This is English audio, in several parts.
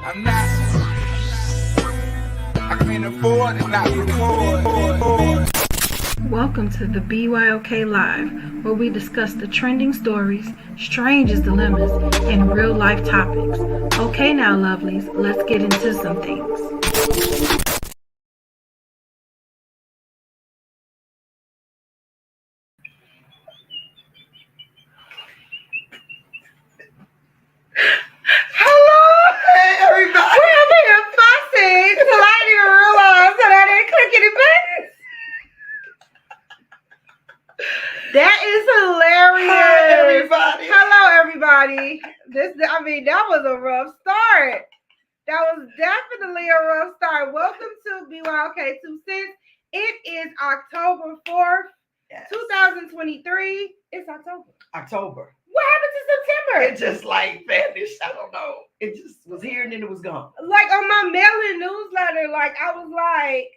I'm not. I can't afford to not record. Welcome to the BYOK Live, where we discuss the trending stories, strangest dilemmas, and real life topics. Okay now, lovelies, let's get into some things. That is hilarious. Hi, everybody. Hello, everybody. That was a rough start. That was definitely a rough start. Welcome to BYOK 2 Cents. It is October 4th, Yes. 2023. It's October. October. What happened to September? It just like vanished. I don't know. It just was here and then it was gone. Like on my mailing newsletter, I was like,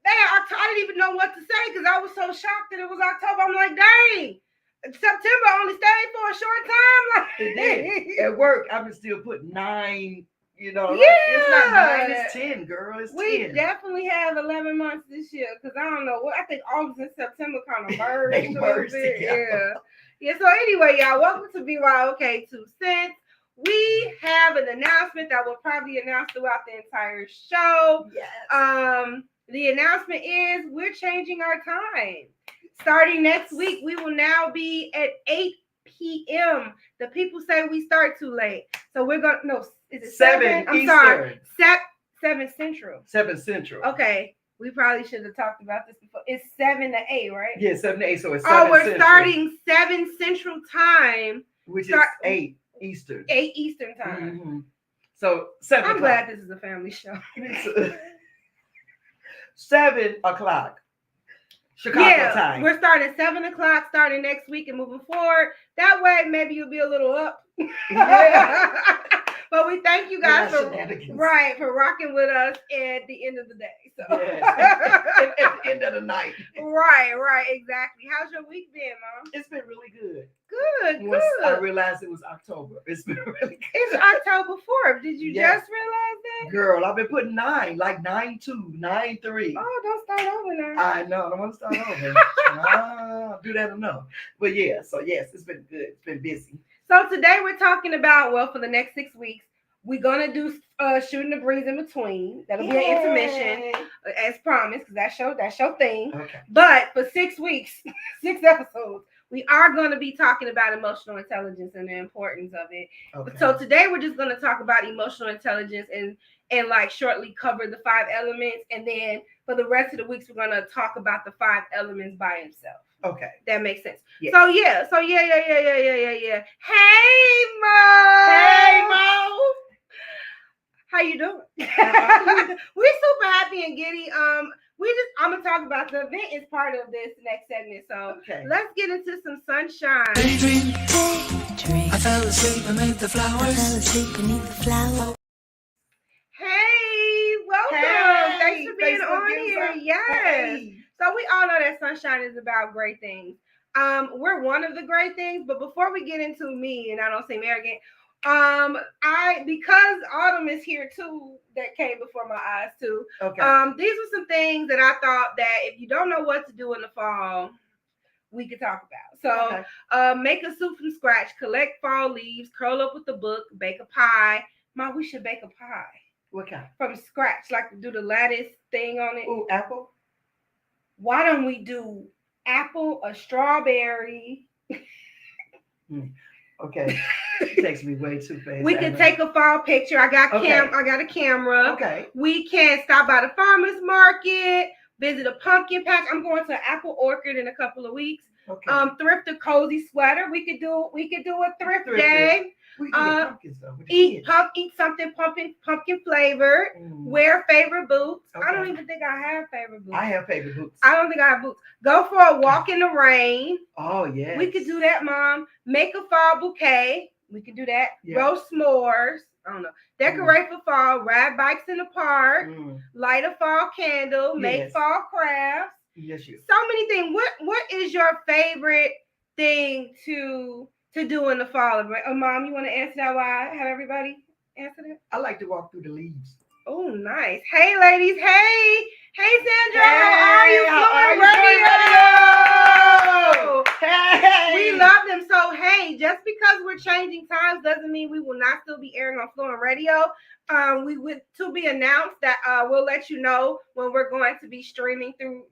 man, I didn't even know what to say because I was so shocked that it was October. I'm like, dang, September only stayed for a short time. It did. At work, I've been still putting 9, Yeah. it's not 9, it's 10, girl. It's We 10. definitely have 11 months this year because I don't know what, I think August and September kind of merged They a little merged bit. together. Yeah, so anyway, y'all, welcome to BYOK 2 Cents. We have an announcement that will probably announce throughout the entire show. Yes. The announcement is we're changing our time. Starting next week, we will now be at 8 p.m. The people say we start too late. So we're going to, no, is it 7? I'm Eastern. sorry. 7 Central. 7 Central. Okay. We probably should have talked about this before. It's 7 to 8, right? Yeah, 7 to 8. So it's 7 Oh, we're Central, starting 7 Central time. which is 8 Eastern. 8 Eastern time. Mm-hmm. So 7 I'm o'clock. glad this is a family show. 7 o'clock. Chicago time. We're starting 7 o'clock starting next week and moving forward. That way, maybe you'll be a little up. Yeah. But we thank you guys for rocking with us at the end of the day. So. Yes. at the end of the night. Right, exactly. How's your week been, Mom? It's been really good. Good. I realized it was October. It's been really good. It's October 4th. Did you just realize that? Girl, I've been putting 9, like 9-2, 9-3. Oh, don't start over now. I know. I don't want to start over. I'll do that enough. But yeah, so yes, it's been good. It's been busy. So today we're talking about, well, for the next 6 weeks, we're going to do Shooting the Breeze in between. That'll be an intermission, as promised, because that's your thing. Okay. But for 6 weeks, 6 episodes, we are going to be talking about emotional intelligence and the importance of it. Okay. So today we're just going to talk about emotional intelligence and like shortly cover the 5 elements. And then for the rest of the weeks, we're going to talk about the 5 elements by himself. Okay. That makes sense. Yeah. So yeah. Hey, Mo. Hey, Mo. How you doing? We're super happy and giddy. I'm gonna talk about the event as part of this next segment. So let's get into some sunshine. Daydream. I fell asleep amid the flowers. Hey, welcome. Hey, thanks for being on here. Yes. Hey. So we all know that sunshine is about great things. We're one of the great things, but before we get into me, and I don't seem arrogant, because autumn is here too, that came before my eyes too. Okay. These were some things that I thought that if you don't know what to do in the fall, we could talk about. So make a soup from scratch, collect fall leaves, curl up with the book, bake a pie. Mom, we should bake a pie. What kind? From scratch, like do the lattice thing on it. Ooh, apple? Why don't we do apple, a strawberry? Okay. It takes me way too fast. We can take a fall picture. I got a camera. Okay. We can stop by the farmer's market, visit a pumpkin patch. I'm going to an apple orchard in a couple of weeks. Okay. Thrift a cozy sweater. We could do a thrift day. Day. We can get pumpkins though. Eat something pumpkin flavored. Wear favorite boots. Okay. I don't even think I have favorite boots. I have favorite boots. I don't think I have boots. Go for a walk in the rain. Oh yeah. We could do that, Mom. Make a fall bouquet. We could do that. Yeah. Roast s'mores. I don't know. Decorate for fall. Ride bikes in the park. Light a fall candle. Make fall crafts. Yes, you. So many things. What is your favorite thing to do in the fall? Mom, you want to answer that while I have everybody? answer that? I like to walk through the leaves. Oh, nice. Hey, ladies. Hey, Sandra. How are you? Radio? Hey. We love them. So, hey, just because we're changing times doesn't mean we will not still be airing on Fluent Radio. We would to be announced that we'll let you know when we're going to be streaming through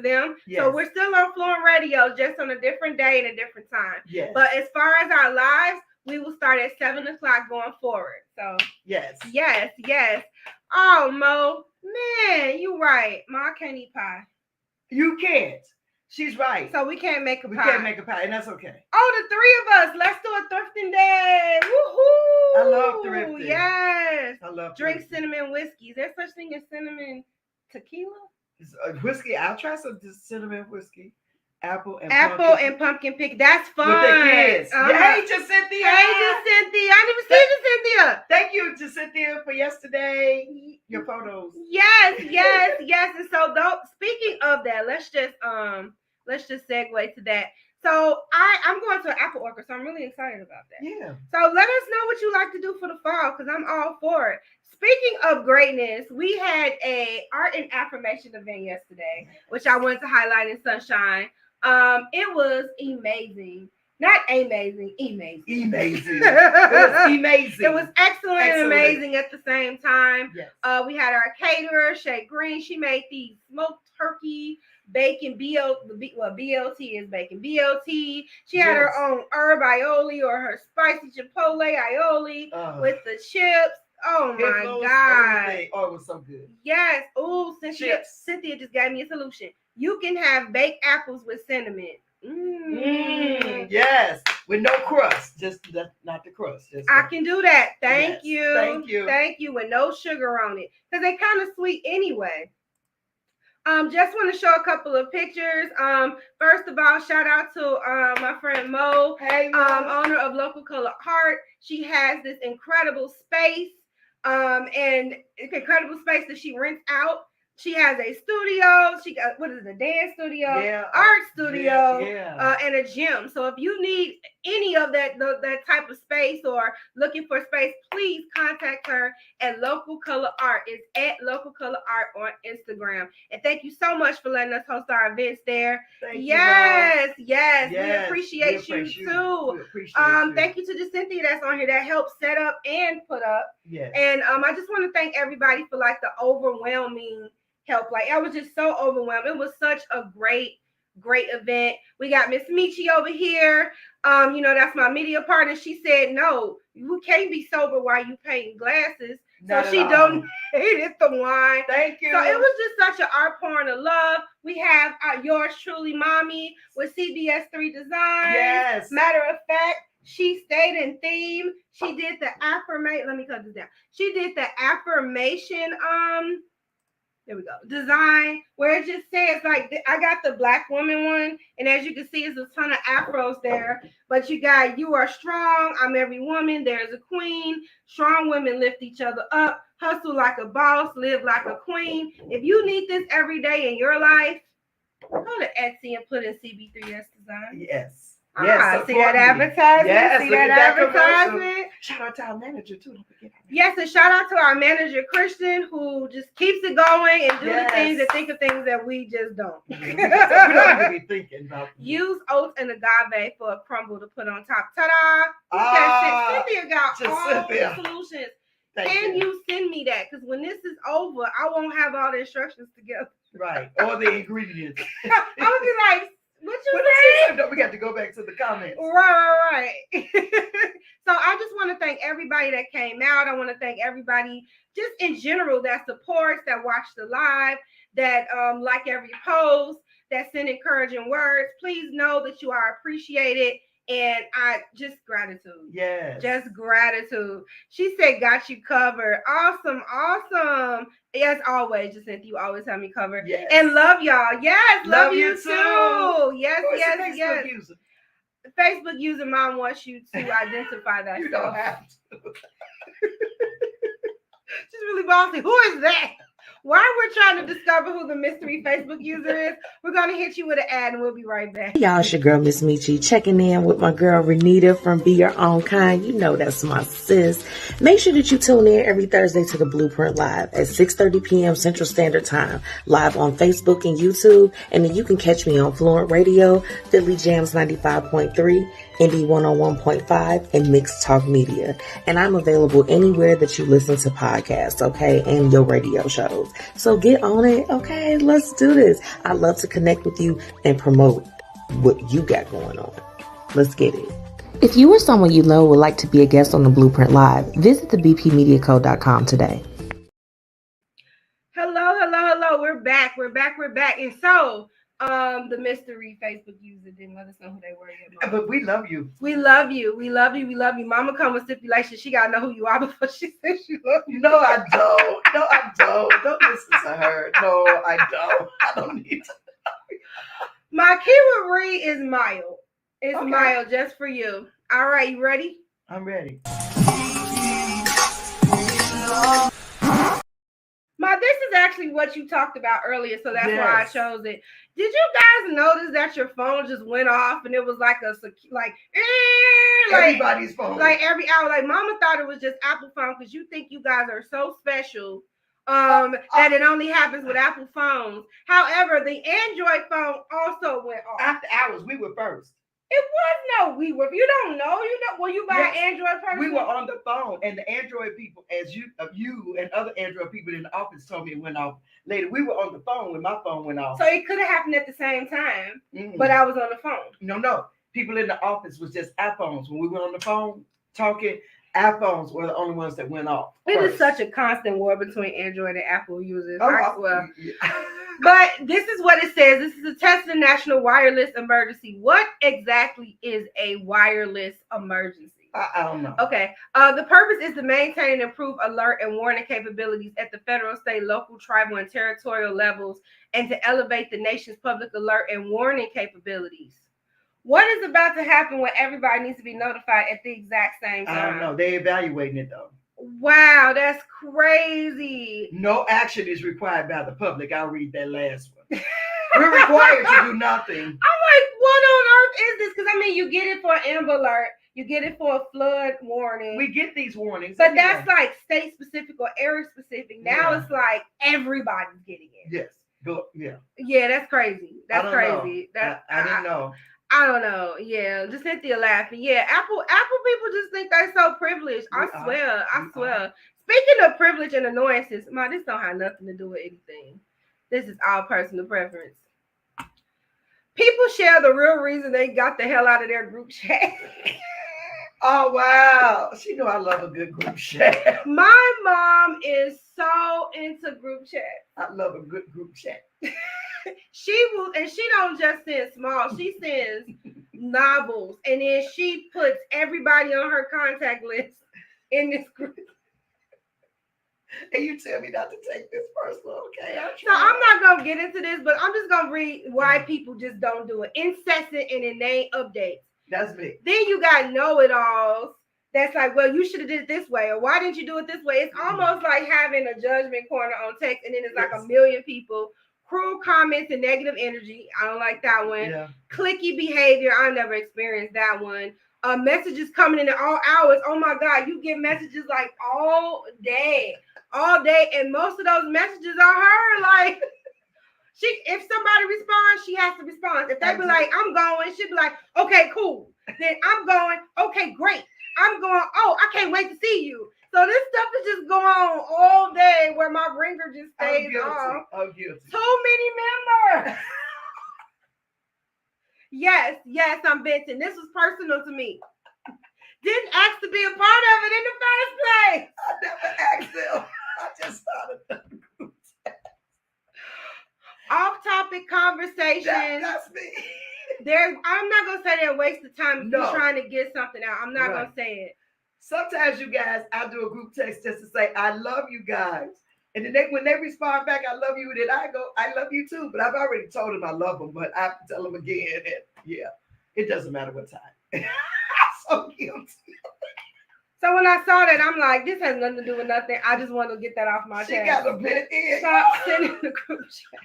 them. Yes. So we're still on Fluent Radio, just on a different day and a different time. Yes. But as far as our lives, we will start at 7 o'clock going forward. So yes. Oh, Mo, man, you right. Ma, I can't eat pie. You can't. She's right. So we can't make a pie. We can't make a pie, and that's okay. Oh, the three of us. Let's do a thrifting day. Woohoo! I love thrifting. Yes. I love drink thrifting. Cinnamon whiskey. Is there such thing as cinnamon tequila? Whiskey. I'll try some cinnamon whiskey. Apple and pumpkin pick. That's fun. With the kids. Hey, Cynthia. Hey, Cynthia. I didn't even see Cynthia. Thank you, Cynthia, for yesterday. Your photos. Yes. And so, speaking of that, let's just segue to that. So I'm going to an apple orchard, so I'm really excited about that. Yeah. So let us know what you like to do for the fall, because I'm all for it. Speaking of greatness, we had a art and affirmation event yesterday, which I wanted to highlight in Sunshine. It was amazing. Not amazing, amazing. It was amazing. It was excellent and amazing at the same time. Yes. We had our caterer, Shay Green. She made these smoked turkey bacon BLT is bacon BLT. She had her own herb aioli or her spicy chipotle aioli with the chips. Oh my God. Everything. Oh, it was so good. Yes. Oh, Cynthia just gave me a solution. You can have baked apples with cinnamon. Yes, with no crust, just not the crust. I can do that. Thank you. Thank you. With no sugar on it, because they're kind of sweet anyway. Just want to show a couple of pictures. First of all, shout out to my friend Mo, owner of Local Color Art. She has this incredible space, that she rents out. She has a studio. She got a dance studio, art studio, and a gym. So if you need any of that type of space or looking for space, please contact her at Local Color Art. It's at Local Color Art on Instagram. And thank you so much for letting us host our events there. Yes. We appreciate you too. We appreciate you. Thank you to the Cynthia that's on here that helped set up and put up. Yes. And I just want to thank everybody for like the overwhelming help. Like, I was just so overwhelmed. It was such a great event. We got Miss Michi over here. That's my media partner. She said, no, you can't be sober while you painting glasses. So she donated the wine. Thank you. So it was just such an outpouring of love. We have yours truly, Mommy, with CBS3 Design. Yes. Matter of fact, she stayed in theme. She did the affirmation. Let me cut this down. She did the affirmation. There we go. Design, where it just says, like, I got the Black woman one, and as you can see, it's a ton of afros there. But you got, you are strong. I'm every woman. There's a queen. Strong women lift each other up. Hustle like a boss. Live like a queen. If you need this every day in your life, go to Etsy and put in CB3S Design. Yes. See that advertisement? Yes, see that advertisement? Shout out to our manager too. Don't forget. Yes, and shout out to our manager, Christian, who just keeps it going and do the things and think of things that we just don't. We don't even be thinking about. Use oats and agave for a crumble to put on top. Ta-da! Cynthia got all the solutions. Can you send me that? Because when this is over, I won't have all the instructions together. Right. All the ingredients. I would be like, what you say? We got to go back to the comments. Right. So I just want to thank everybody that came out. I want to thank everybody just in general that supports, that watched the live, that like every post, that send encouraging words. Please know that you are appreciated. And just gratitude. Yes. Just gratitude. She said, got you covered. Awesome. As always, Jacinta, you always have me covered. Yes. And love y'all. Yes. Love you too. Yes. Facebook user mom wants you to identify that. You don't have to. She's really bossy. Who is that? While we're trying to discover who the mystery Facebook user is, we're going to hit you with an ad and we'll be right back. Y'all, it's your girl, Miss Michi, checking in with my girl, Renita from Be Your Own Kind. You know that's my sis. Make sure that you tune in every Thursday to the Blueprint Live at 6:30 p.m. Central Standard Time, live on Facebook and YouTube. And then you can catch me on Fluent Radio, Philly Jams 95.3, Indie 101.5, and Mixed Talk Media. And I'm available anywhere that you listen to podcasts, okay, and your radio shows. So get on it, okay? Let's do this. I love to connect with you and promote what you got going on. Let's get it. If you or someone you know would like to be a guest on the Blueprint Live, visit thebpmediacode.com today. Hello. We're back. And so, the mystery Facebook user didn't let us know who they were yet. But we love you. We love you. Mama come with stipulation. She gotta know who you are before she says she loves you. No, I don't. Don't listen to her. No, I don't. I don't need to. My keyword read is mild. It's Okay. mild just for you. All right, you ready? I'm ready. This is actually what you talked about earlier, so that's why I Yes. chose it. Did you guys notice that your phone just went off and it was like Everybody's phone. like every hour? Like Mama thought it was just Apple phone because you think you guys are so special that it only happens with Apple phones. However, the Android phone also went off. After hours, we were first. It was no we were. If you don't know, were you buy Yes. an Android person? We were on the phone, and the Android people, as you and other Android people in the office told me it went off later. We were on the phone when my phone went off. So it could have happened at the same time, Mhm. but I was on the phone. No. People in the office was just iPhones. When we were on the phone talking, iPhones were the only ones that went off. It is first. such a constant war between Android and Apple users. Oh, I swear. yeah. But this is what it says. This is a test of national wireless emergency. What exactly is a wireless emergency? I don't know. Okay. The purpose is to maintain and improve alert and warning capabilities at the federal, state, local, tribal, and territorial levels, and to elevate the nation's public alert and warning capabilities. What is about to happen when everybody needs to be notified at the exact same time? I don't know. They're evaluating it though. Wow, that's crazy. No action is required by the public. I'll read that last one. We're required to do nothing. I'm like, what on earth is this? Because I mean, you get it for an Amber Alert, you get it for a flood warning. We get these warnings. But that's like state specific or area specific. Now Yeah. it's like everybody's getting it. Yes. Go. Yeah. Yeah, that's crazy. That's I don't crazy. know. I didn't know. I don't know. Yeah, just Cynthia laughing. Yeah, Apple people just think they're so privileged. I swear. Speaking of privilege and annoyances, this don't have nothing to do with anything. This is all personal preference. People share the real reason they got the hell out of their group chat. Oh wow. She know I love a good group chat. My mom is so into group chat. I love a good group chat. She don't just send small, she sends novels, and then she puts everybody on her contact list in this group. And you tell me not to take this personal, okay? So I'm not gonna get into this, but I'm just gonna read why people just don't do it. Incessant and inane updates. That's me. Then you got know-it-alls that's like, well, you should have did it this way, or why didn't you do it this way? It's almost like having a judgment corner on text, and then it's like a million people. Cruel comments and negative energy. I don't like that one. Yeah. Clicky behavior. I never experienced that one. Messages coming in at all hours. Oh my God, you get messages like all day, and most of those messages are her. Like, if somebody responds, she has to respond. If they be like, I'm going, she'd be like, okay, cool. Then I'm going, okay, great. I'm going, oh, I can't wait to see you. So this stuff is just going on all day where my ringer just stays off. I'm guilty. Too many members. Yes, I'm venting. This was personal to me. Didn't ask to be a part of it in the first place. I never asked them. I just started the group chat. Off-topic conversations. That's me. I'm not gonna say they're a waste of time if No. you're trying to get something out. I'm not Right. gonna say it. Sometimes you guys, I do a group text just to say, I love you guys. And then when they respond back, I love you, then I go, I love you too. But I've already told them I love them, but I have to tell them again. And yeah, it doesn't matter what time. I'm so guilty. So when I saw that, I'm like, this has nothing to do with nothing. I just want to get that off my chest. She got a bit in. Stop sending the group chat.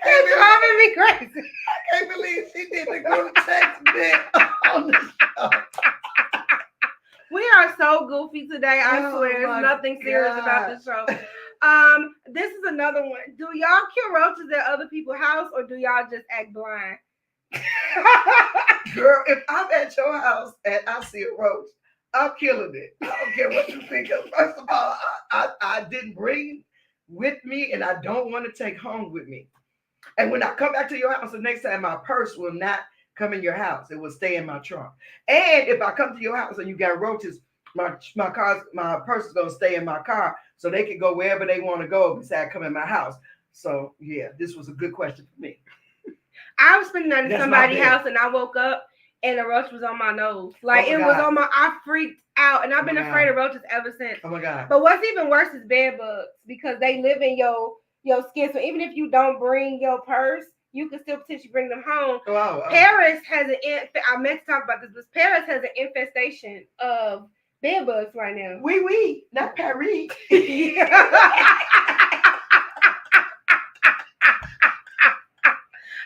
It's driving me crazy. I can't believe she did the group text bit on the show. We are so goofy today. I swear, it's nothing serious about the show. This is another one. Do y'all kill roaches at other people's house, or do y'all just act blind? Girl, if I'm at your house and I see a roach, I'm killing it. I don't care what you think of. First of all, I didn't bring with me, and I don't want to take home with me. And when I come back to your house the next time, my purse will not come in your house. It will stay in my trunk. And if I come to your house and you got roaches, my purse is gonna stay in my car, so they can go wherever they want to go besides come in my house. So yeah, this was a good question for me. I was spending that in somebody's house, and I woke up and a roach was on my nose. Like it was on my. I freaked out, and I've been afraid of roaches ever since. Oh my God! But what's even worse is bed bugs, because they live in your skin. So even if you don't bring your purse, you can still potentially bring them home. Oh. Paris has I meant to talk about this, but Paris has an infestation of bed bugs right now. Oui, not Paris.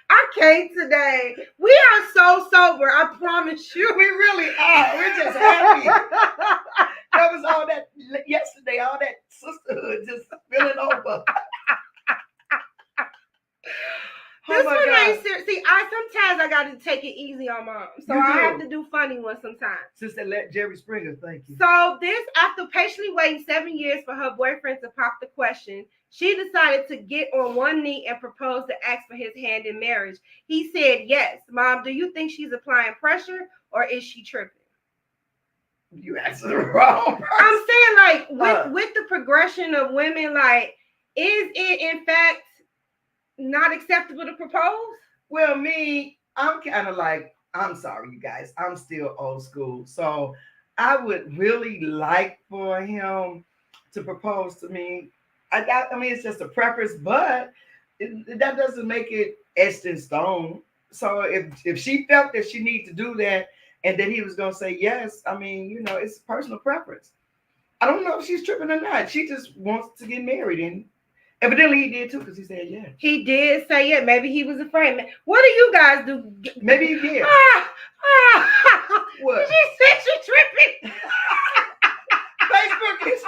I can't today. We are so sober. I promise you. We really are. We're just happy. That was all that yesterday, all that sisterhood just spilling over. This one ain't serious. See, sometimes I got to take it easy on mom. So I have to do funny ones sometimes. Since they let Jerry Springer, thank you. So after patiently waiting 7 years for her boyfriend to pop the question, she decided to get on one knee and propose to ask for his hand in marriage. He said, yes. Mom, do you think she's applying pressure, or is she tripping? You answered the wrong person. I'm saying, like, with the progression of women, like, is it in fact not acceptable to propose? Well, me, I'm kind of like, I'm sorry, you guys. I'm still old school. So I would really like for him to propose to me. I mean, it's just a preference, but that doesn't make it etched in stone. So if she felt that she needed to do that and then he was going to say yes, I mean, you know, it's personal preference. I don't know if she's tripping or not. She just wants to get married, and evidently he did too, because he said yes. He did say yes. Maybe he was afraid. What do you guys do? Maybe he did. What? She said she's tripping. Facebook is,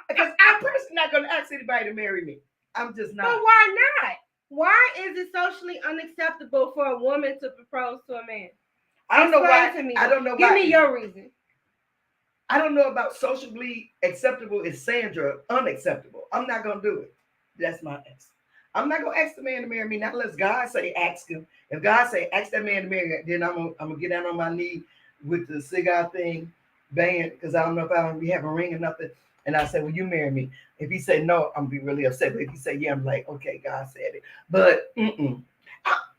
because I'm personally not going to ask anybody to marry me. I'm just not. But why not? Why is it socially unacceptable for a woman to propose to a man? I don't know why. To me. I don't know why. Give me your reason. I don't know about socially acceptable is Sandra unacceptable. I'm not going to do it. That's my answer. I'm not going to ask the man to marry me, not unless God say ask him. If God say ask that man to marry me, then I'm going to get down on my knee with the cigar thing, banging, because I don't know if I don't have a ring or nothing. And I say, will you marry me? If he say no, I'm going to be really upset. But if he say yeah, I'm like, okay, God said it. But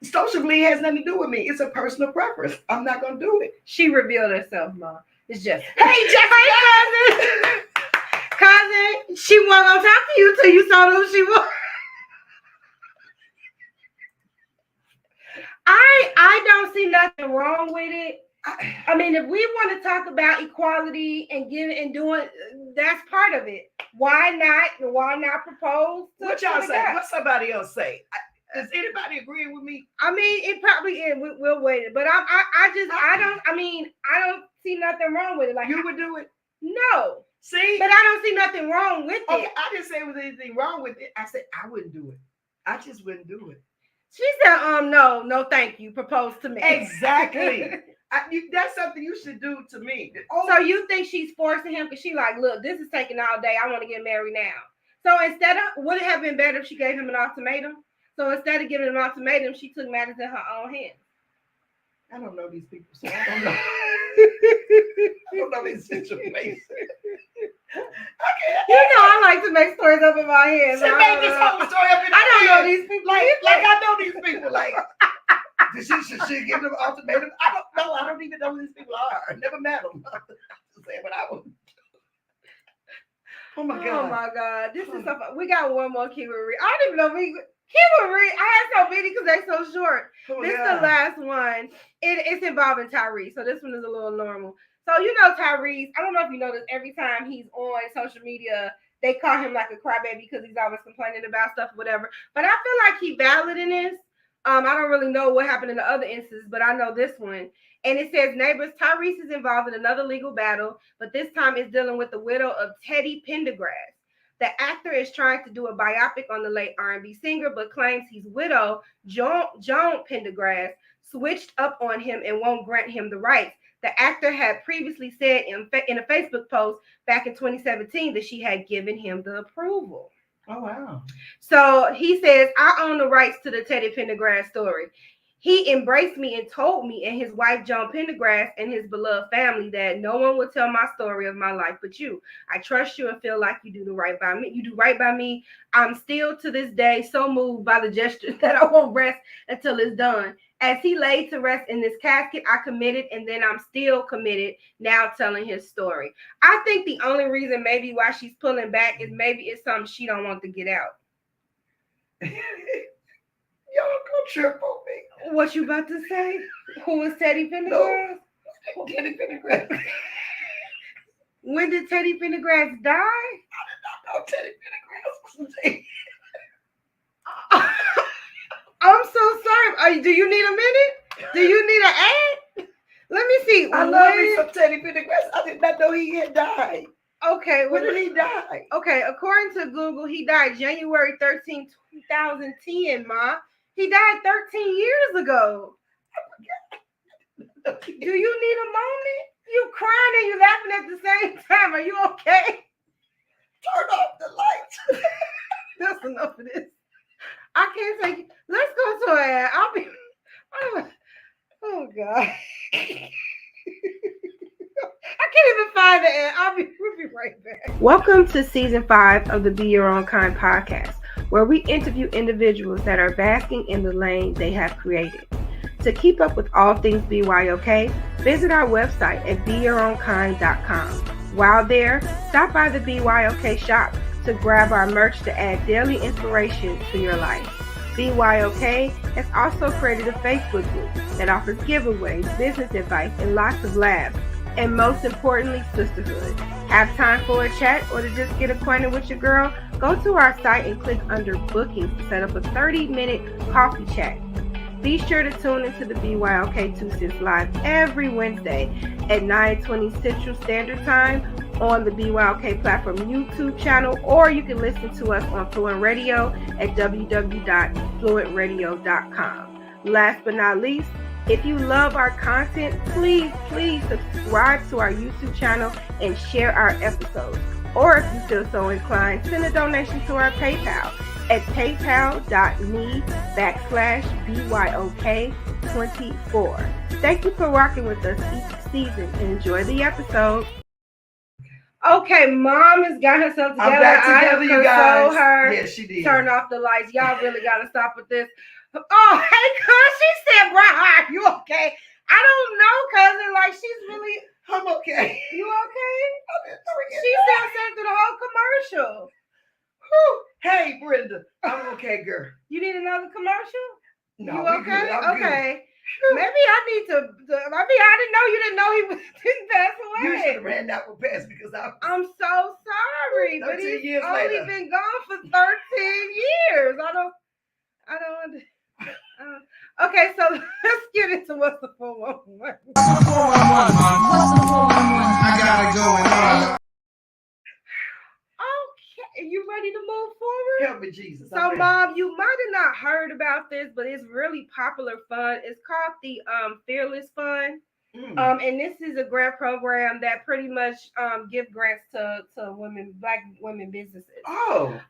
socially has nothing to do with me. It's a personal preference. I'm not going to do it. She revealed herself, Mom. It's just, hey, Jessica! Cousin, she wasn't going to talk to you till you saw who she was. I don't see nothing wrong with it. I mean, if we want to talk about equality and giving and doing, that's part of it. Why not? Why not propose? What y'all say? What somebody else say? Does anybody agree with me? I mean, it probably is. We'll wait. But I don't see nothing wrong with it. Like, you would do it? No. See? But I don't see nothing wrong with it. Okay, I didn't say there was anything wrong with it. I said I wouldn't do it. I just wouldn't do it. She said, no, thank you. Propose to me. Exactly. That's something you should do to me. So you think she's forcing him because she like, look, this is taking all day. I want to get married now. So instead of, would it have been better if she gave him an ultimatum? So instead of giving him an ultimatum, she took matters in her own hands. I don't know these people, so I don't know. I don't know these situations. You know I like to make stories up in my head. She made this whole story up in my head. I don't know these people. Like I know these people. Like, should she give them an ultimatum? I don't know. I don't even know who these people are. I never met them. I'm just saying what I would. Oh my God. Oh my God. This is so fun. We got one more keyword read. I don't even know keyword read. I had so many because they're so short. This is the last one. It's involving Tyrese. So this one is a little normal. So you know Tyrese, I don't know if you noticed, every time he's on social media, they call him like a crybaby because he's always complaining about stuff, whatever. But I feel like he valid in this. I don't really know what happened in the other instances, but I know this one. And it says, neighbors, Tyrese is involved in another legal battle, but this time it's dealing with the widow of Teddy Pendergrass. The actor is trying to do a biopic on the late R&B singer, but claims his widow, Joan Pendergrass, switched up on him and won't grant him the rights. The actor had previously said in a Facebook post back in 2017 that she had given him the approval. Oh, wow. So he says, I own the rights to the Teddy Pendergrass story. He embraced me and told me and his wife, Joan Pendergrass, and his beloved family that no one will tell my story of my life but you. I trust you and feel like you do right by me. You do right by me. I'm still to this day so moved by the gesture that I won't rest until it's done. As he laid to rest in this casket, I committed, and then I'm still committed now telling his story. I think the only reason maybe why she's pulling back is maybe it's something she don't want to get out. Y'all go trip on me. What you about to say? Who was Teddy Pendergrass? No. Teddy Pendergrass. When did Teddy Pendergrass die? I did not know Teddy Pendergrass was a I'm so sorry. Do you need a minute? Do you need an ad? Let me see. I love me some Teddy Pendergrass. I did not know he had died. Okay. When did he die? Okay, according to Google, he died January 13, 2010, Ma. He died 13 years ago. Do you need a moment? You crying and you laughing at the same time. Are you okay? Turn off the lights. That's enough of this. I can't take it. Let's go to an ad. I'll be. Oh God. I can't even find the ad. We'll be right back. Welcome to season 5 of the Be Your Own Kind podcast, where we interview individuals that are basking in the lane they have created. To keep up with all things BYOK, visit our website at beyourownkind.com. While there, stop by the BYOK shop to grab our merch to add daily inspiration to your life. BYOK has also created a Facebook group that offers giveaways, business advice, and lots of laughs, and most importantly, sisterhood. Have time for a chat or to just get acquainted with your girl? Go to our site and click under bookings to set up a 30-minute coffee chat. Be sure to tune into the BYOK 2 Cents Live every Wednesday at 9:20 Central Standard Time on the BYOK Platform YouTube channel, or you can listen to us on Fluent Radio at www.fluentradio.com. Last but not least, if you love our content, please subscribe to our YouTube channel and share our episodes. Or if you feel so inclined, send a donation to our PayPal at paypal.me/BYOK24. Thank you for rocking with us each season and enjoy the episode. Okay, Mom has got herself together. I'm back together, you guys. Her. Yes, she did. Turn off the lights. Y'all really got to stop with this. Oh, hey, cuz, she said, "Bro, are you okay?" I don't know, cousin. Like, she's really. I'm okay. You okay? She said through the whole commercial. Whew. Hey, Brenda. I'm okay, girl. You need another commercial? No, you we okay? good. I'm okay. Good. Maybe I need to. I didn't know you didn't know he didn't pass away. You should have ran that one past because I'm so sorry, but he's only been gone for 13 years. I don't. Okay, so let's get into what's the 411. I gotta go and Okay, you ready to move forward? Help me, Jesus. So, Mom, you might have not heard about this, but it's really popular fund. It's called the Fearless Fund. And this is a grant program that pretty much give grants to women, Black women businesses. But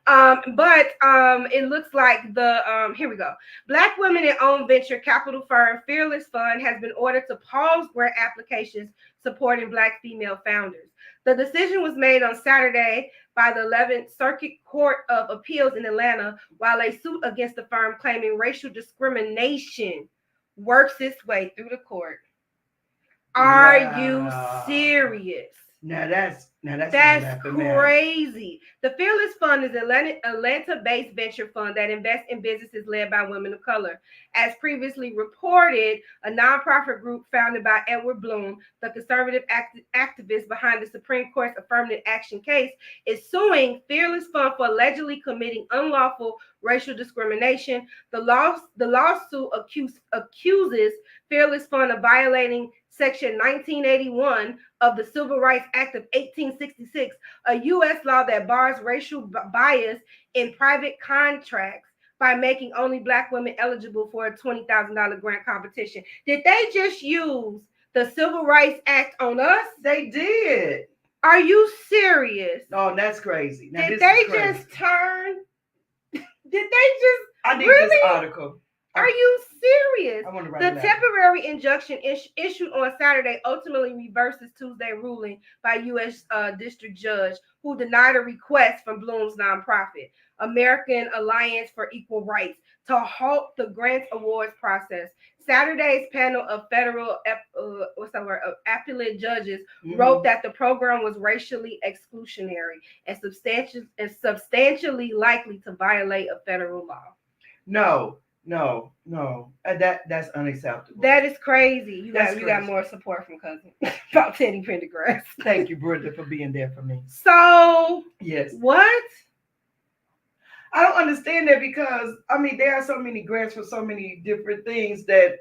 it looks like the here we go. Black women and owned venture capital firm Fearless Fund has been ordered to pause grant applications supporting Black female founders. The decision was made on Saturday by the 11th Circuit Court of Appeals in Atlanta, while a suit against the firm claiming racial discrimination works its way through the court. Are you serious? Now that's That's crazy. The Fearless Fund is an Atlanta-based venture fund that invests in businesses led by women of color. As previously reported, a nonprofit group founded by Edward Bloom, the conservative activist behind the Supreme Court's affirmative action case, is suing Fearless Fund for allegedly committing unlawful racial discrimination. The lawsuit accuses Fearless Fund of violating Section 1981 of the Civil Rights Act of 1866, a U.S. law that bars racial bias in private contracts by making only Black women eligible for a $20,000 grant competition. Did they just use the Civil Rights Act on us? They did. Are you serious? Oh, that's crazy. Now, Did they just turn? Did they just? I need really? this article. Are you serious? I want to write the temporary injunction issued on Saturday ultimately reverses Tuesday ruling by U.S. District Judge who denied a request from Bloom's nonprofit, American Alliance for Equal Rights, to halt the grant awards process. Saturday's panel of federal appellate judges wrote that the program was racially exclusionary and substantially likely to violate a federal law. No. That's unacceptable. That is crazy. You got more support from cousin about Teddy Pendergrass. Thank you, Brenda, for being there for me. So yes, what? I don't understand that because there are so many grants for so many different things that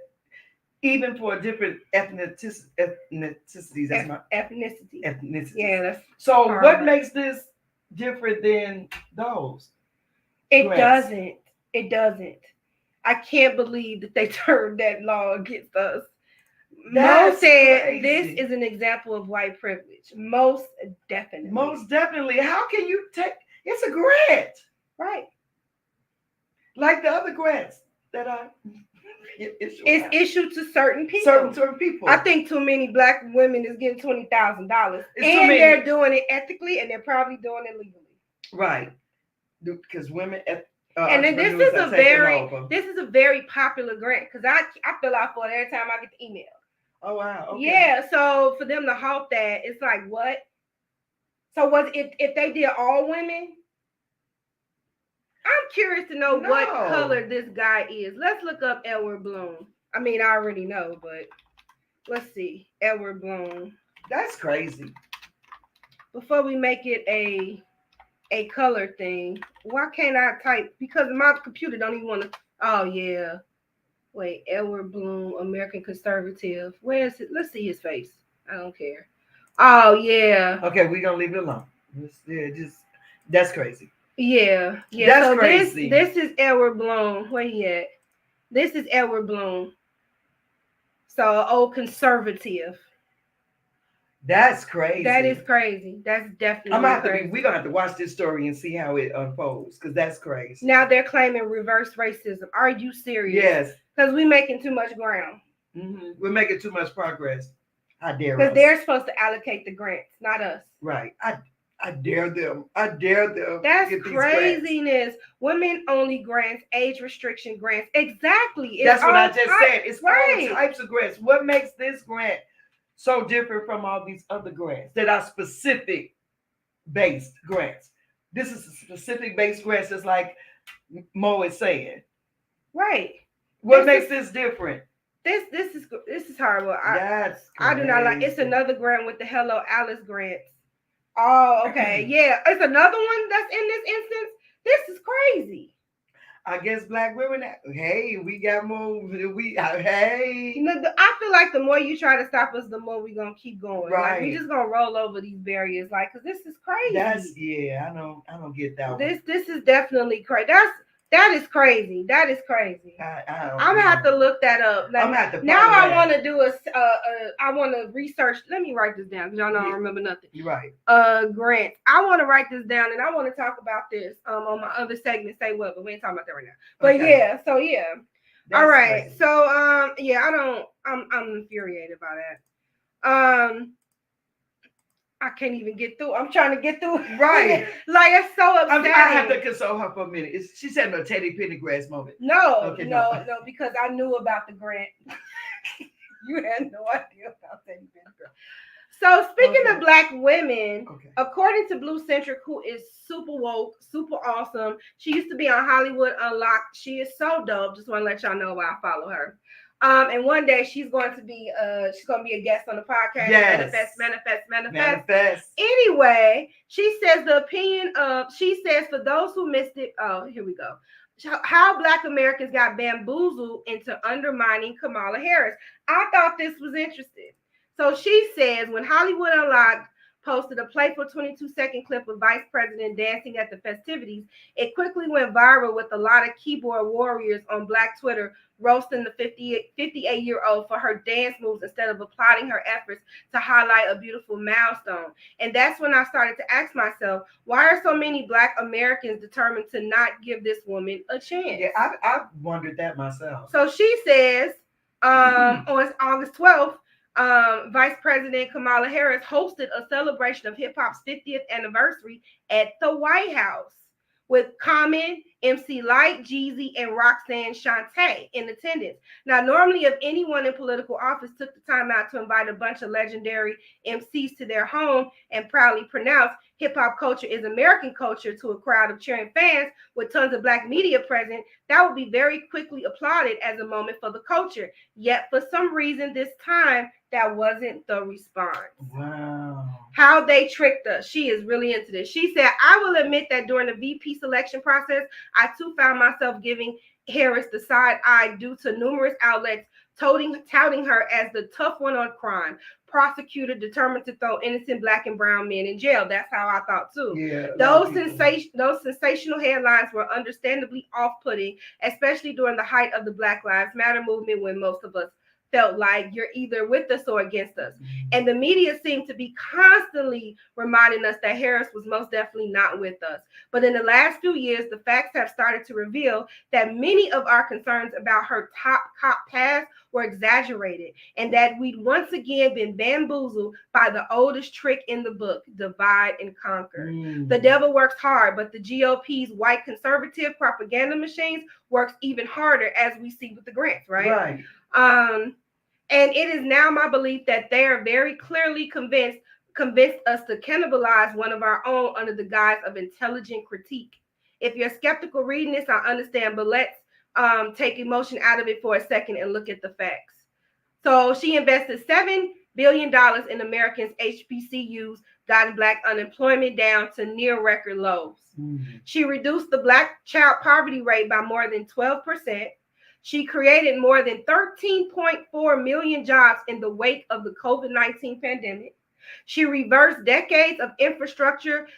even for different ethnicities. Ethnicity. Yeah. That's so hard. What makes this different than those? It grants? doesn't. I can't believe that they turned that law against us. That's Mo said crazy. this is an example of white privilege. Most definitely. How can you take? It's a grant, right? Like the other grants that are. It's issued to certain people. Certain people. I think too many Black women is getting $20,000, and they're doing it ethically, and they're probably doing it legally. Right, because women. And then this is a very popular grant because I fill out for it every time I get the email. Oh wow! Okay. Yeah, so for them to halt that, it's like what? So if they did all women? I'm curious to know what color this guy is. Let's look up Edward Bloom. I already know, but let's see. Edward Bloom. That's crazy. Before we make it a color thing, why can't I type? Because my computer don't even want to. Oh yeah. Wait, Edward Bloom, American conservative. Where is it? Let's see his face. I don't care. Oh yeah. Okay, we're gonna leave it alone. That's crazy. Yeah. That's so crazy. This is Edward Bloom. Where he at? This is Edward Bloom. So old conservative. That's crazy. That is crazy. That's definitely crazy. We're gonna have to watch this story and see how it unfolds because that's crazy. Now they're claiming reverse racism. Are you serious? Yes. Because we're making too much ground. Mm-hmm. We're making too much progress. How dare us? Because they're supposed to allocate the grants, not us. Right. I dare them. I dare them. That's craziness. Women only grants, age restriction grants. Exactly. That's what I just said. It's right. all types of grants. What makes this grant so different from all these other grants that are specific based grants? This is a specific based grants, just like Mo is saying. Right. What makes this different? This is horrible. I do not like. It's another grant with the Hello Alice grants. Oh, okay. Yeah, it's another one that's in this instance. This is crazy. I guess Black women. Hey, we got more. Hey. I feel like the more you try to stop us, the more we're gonna keep going. Right. Like, we're just gonna roll over these barriers, because this is crazy. I don't get that one. This is definitely crazy. That is crazy. That is crazy. I'm gonna have to look that up. I'm gonna have to. Now I want to do I want to research. Let me write this down because y'all know I don't remember nothing. You're right. Grant. I want to write this down and I want to talk about this on my other segment. Say what? But we ain't talking about that right now. But okay. That's all right. Crazy. So I'm infuriated by that. I can't even get through. I'm trying to get through. Right. Like, it's so upsetting. I have to console her for a minute. She said a Teddy Pendergrass moment. No, because I knew about the grant. You had no idea about Teddy Pendergrass. So speaking Okay. of Black women, Okay. according to Blue Centric, who is super woke, super awesome, she used to be on Hollywood Unlocked. She is so dope. Just want to let y'all know why I follow her. And one day she's going to be a guest on the podcast. Yes. Manifest. Anyway, she says she says for those who missed it, here we go. How Black Americans got bamboozled into undermining Kamala Harris. I thought this was interesting. So she says when Hollywood Unlocked posted a playful 22-second clip of Vice President dancing at the festivities, it quickly went viral with a lot of keyboard warriors on Black Twitter roasting the 58-year-old for her dance moves instead of applauding her efforts to highlight a beautiful milestone. And that's when I started to ask myself, why are so many Black Americans determined to not give this woman a chance? Yeah, I've wondered that myself. So she says on August 12th, Vice President Kamala Harris hosted a celebration of hip hop's 50th anniversary at the White House with Common, MC Lyte, Jeezy, and Roxanne Shante in attendance. Now, normally, if anyone in political office took the time out to invite a bunch of legendary MCs to their home and proudly pronounce hip hop culture is American culture to a crowd of cheering fans with tons of Black media present, that would be very quickly applauded as a moment for the culture. Yet, for some reason, this time, that wasn't the response. Wow. How they tricked us. She is really into this. She said, I will admit that during the VP selection process, I too found myself giving Harris the side eye due to numerous outlets touting her as the tough one on crime, prosecutor determined to throw innocent Black and brown men in jail. That's how I thought too. Yeah, those sensational headlines were understandably off-putting, especially during the height of the Black Lives Matter movement when most of us felt like you're either with us or against us. And the media seemed to be constantly reminding us that Harris was most definitely not with us. But in the last few years, the facts have started to reveal that many of our concerns about her top cop past were exaggerated and that we'd once again been bamboozled by the oldest trick in the book, divide and conquer. The devil works hard, but the GOP's white conservative propaganda machines works even harder, as we see with the grants, right? And it is now my belief that they are very clearly convinced us to cannibalize one of our own under the guise of intelligent critique. If you're skeptical reading this, I understand, but let's take emotion out of it for a second and look at the facts. So she invested $7 billion in Americans' HBCUs, gotten Black unemployment down to near record lows. She reduced the Black child poverty rate by more than 12%. She created more than 13.4 million jobs in the wake of the COVID-19 pandemic. She reversed decades of infrastructure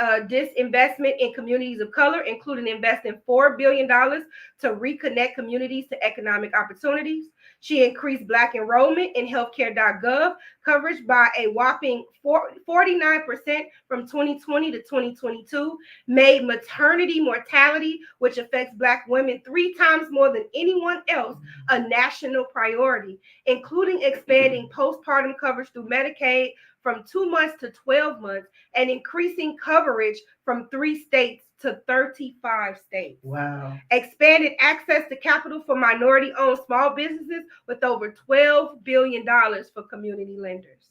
disinvestment in communities of color, including investing $4 billion to reconnect communities to economic opportunities. She increased Black enrollment in healthcare.gov coverage by a whopping 49% from 2020 to 2022, made maternity mortality, which affects Black women 3 times more than anyone else, a national priority, including expanding postpartum coverage through Medicaid from 2 months to 12 months and increasing coverage from 3 states to 35 states. Wow. Expanded access to capital for minority-owned small businesses with over $12 billion for community lenders.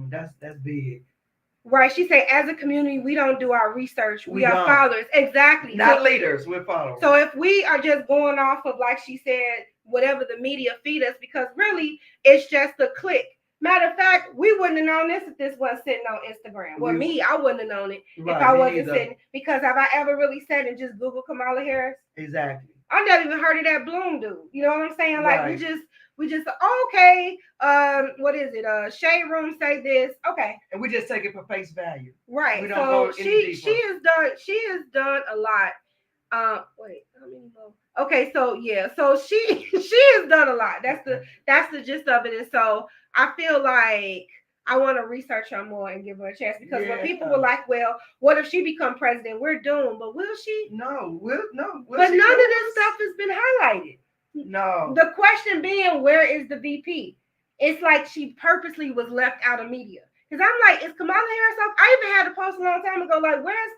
That's big. Right. She said, as a community, we don't do our research. We are don't. followers. Exactly. Not leaders, we're followers. So if we are just going off of, like she said, whatever the media feed us, because really it's just a click. Matter of fact, we wouldn't have known this if this wasn't sitting on Instagram. Well, I wouldn't have known it if I wasn't sitting. Because have I ever really sat and just Google Kamala Harris? Exactly. I never even heard of that Bloom dude. You know what I'm saying? Like Right. we just okay. What is it? Shade Room say this. Okay. And we just take it for face value. Right. We don't go So any she has done a lot. Wait, how many more? Okay, so yeah, so she has done a lot. That's the gist of it. And so I feel like I want to research her more and give her a chance, because when people were like, well, what if she become president? We're doomed. But will she? No. But none of this stuff has been highlighted. No. The question being, where is the VP? It's like she purposely was left out of media. Because I'm like, is Kamala Harris off? I even had to post a long time ago, like, where's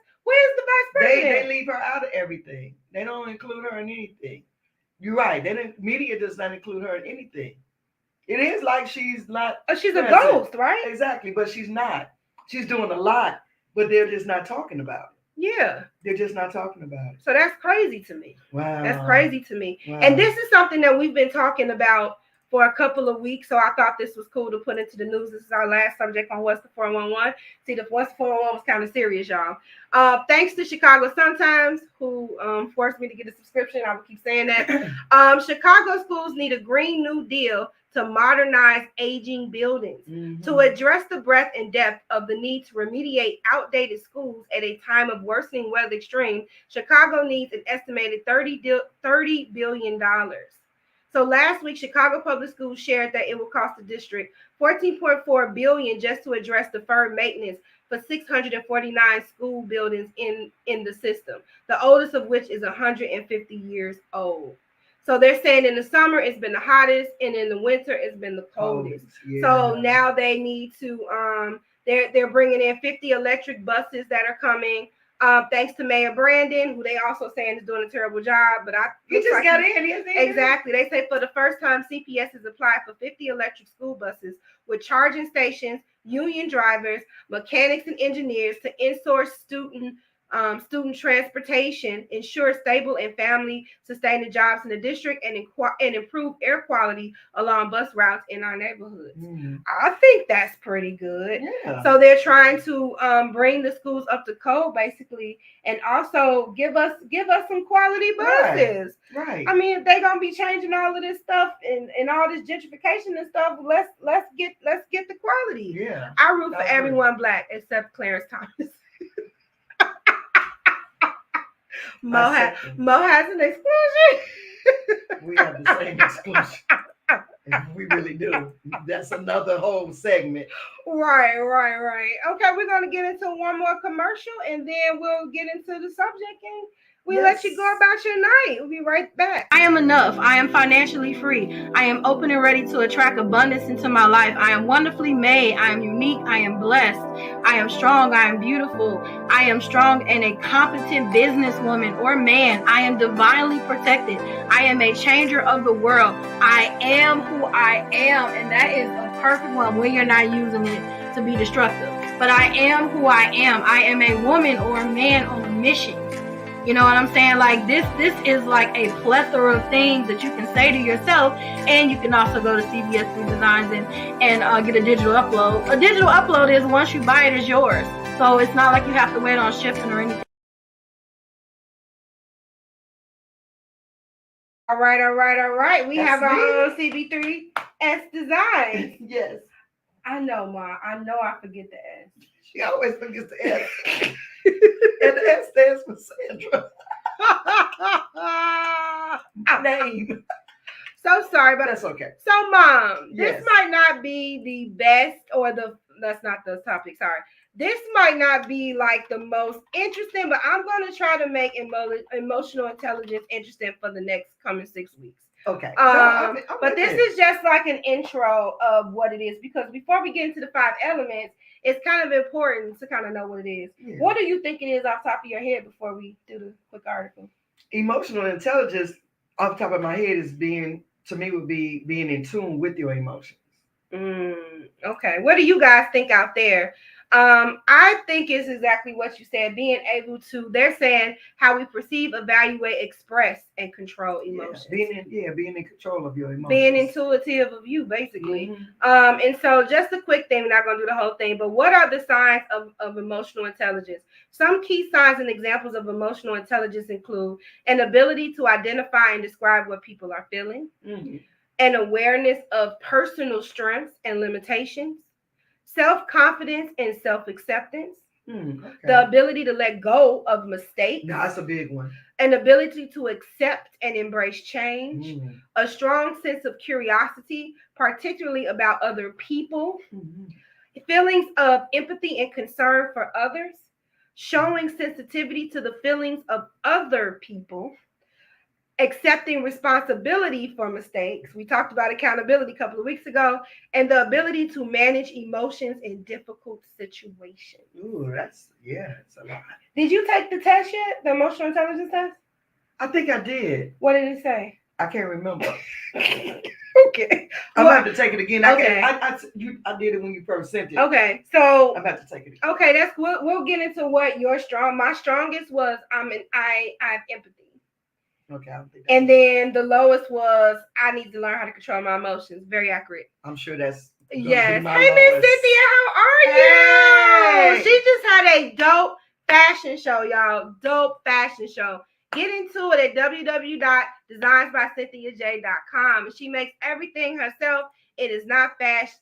the vice president? They leave her out of everything. They don't include her in anything. You're right. Media does not include her in anything. It is like she's not. She's a present. ghost, right? Exactly, but she's not. She's doing a lot, but they're just not talking about it. Yeah. They're just not talking about it. So that's crazy to me. Wow. That's crazy to me. Wow. And this is something that we've been talking about for a couple of weeks. So I thought this was cool to put into the news. This is our last subject on What's the 411. See, the What's the 411 was kind of serious, y'all. Thanks to Chicago Sun-Times, who forced me to get a subscription. I will keep saying that. Chicago schools need a Green New Deal to modernize aging buildings. To address the breadth and depth of the need to remediate outdated schools at a time of worsening weather extreme, Chicago needs an estimated $30 billion. So last week, Chicago Public Schools shared that it will cost the district $14.4 billion just to address deferred maintenance for 649 school buildings in the system, the oldest of which is 150 years old. So they're saying in the summer it's been the hottest, and in the winter it's been the coldest. Yeah. So now they need to they're bringing in 50 electric buses that are coming. Thanks to Mayor Brandon, who they also saying is doing a terrible job, but he just got in. Exactly. They say for the first time, CPS has applied for 50 electric school buses with charging stations, union drivers, mechanics, and engineers to insource student transportation, ensure stable and family-sustaining jobs in the district, and improve air quality along bus routes in our neighborhoods. I think that's pretty good. Yeah. So they're trying to bring the schools up to code, basically, and also give us some quality buses. Right. I mean, if they're gonna be changing all of this stuff and all this gentrification and stuff, let's get the quality. Yeah. I root for everyone Black except Clarence Thomas. Mo has an exclusion. We have the same exclusion. We really do. That's another whole segment. Right. Okay, we're gonna get into one more commercial, and then we'll get into the subject, and we let you go about your night. We'll be right back. I am enough. I am financially free. I am open and ready to attract abundance into my life. I am wonderfully made. I am unique. I am blessed. I am strong. I am beautiful. I am strong and a competent businesswoman or man. I am divinely protected. I am a changer of the world. I am who I am, and that is a perfect one when you're not using it to be destructive. But I am who I am. I am a woman or a man on a mission. You know what I'm saying? Like this is like a plethora of things that you can say to yourself, and you can also go to CBS 3 Designs and get a digital upload. A digital upload is once you buy it, it's yours. So it's not like you have to wait on shipping or anything. All right. We have our own CB3S Designs. Yes. I know, Ma. I know I forget the S. She always forgets the S. And the S stands for Sandra. Name. So sorry, but that's okay. So, Mom, yes. This might not be the best, or that's not the topic. Sorry. This might not be like the most interesting, but I'm going to try to make emotional intelligence interesting for the next coming 6 weeks. Okay. But this is just like an intro of what it is, because before we get into the 5 elements, it's kind of important to kind of know what it is. Yeah. What do you think it is off the top of your head before we do the quick article? Emotional intelligence, off the top of my head, would be being in tune with your emotions. Okay. What do you guys think out there? I think it's exactly what you said. Being able to, they're saying how we perceive, evaluate, express, and control emotions. Being in control of your emotions. Being intuitive of you, basically. And so just a quick thing, we're not going to do the whole thing, but what are the signs of emotional intelligence? Some key signs and examples of emotional intelligence include an ability to identify and describe what people are feeling, an awareness of personal strengths and limitations, self-confidence and self-acceptance, the ability to let go of mistakes. No, that's a big one. An ability to accept and embrace change, a strong sense of curiosity, particularly about other people, feelings of empathy and concern for others, showing sensitivity to the feelings of other people, accepting responsibility for mistakes. We talked about accountability a couple of weeks ago, and the ability to manage emotions in difficult situations. Ooh, that's a lot. Did you take the test yet? The emotional intelligence test? I think I did. What did it say? I can't remember. Okay. I'm about to take it again. I Okay. I did it when you first sent it. Okay. So I'm about to take it again. okay, that's we'll get into what your my strongest was. I have empathy. Okay, I don't think And then the lowest was I need to learn how to control my emotions. Very accurate. I'm sure that's yes. my Hey, Miss lowest. Cynthia, how are you? Hey! She just had a dope fashion show, y'all. Dope fashion show. Get into it at www.designsbycynthiaj.com. And she makes everything herself. It is not fast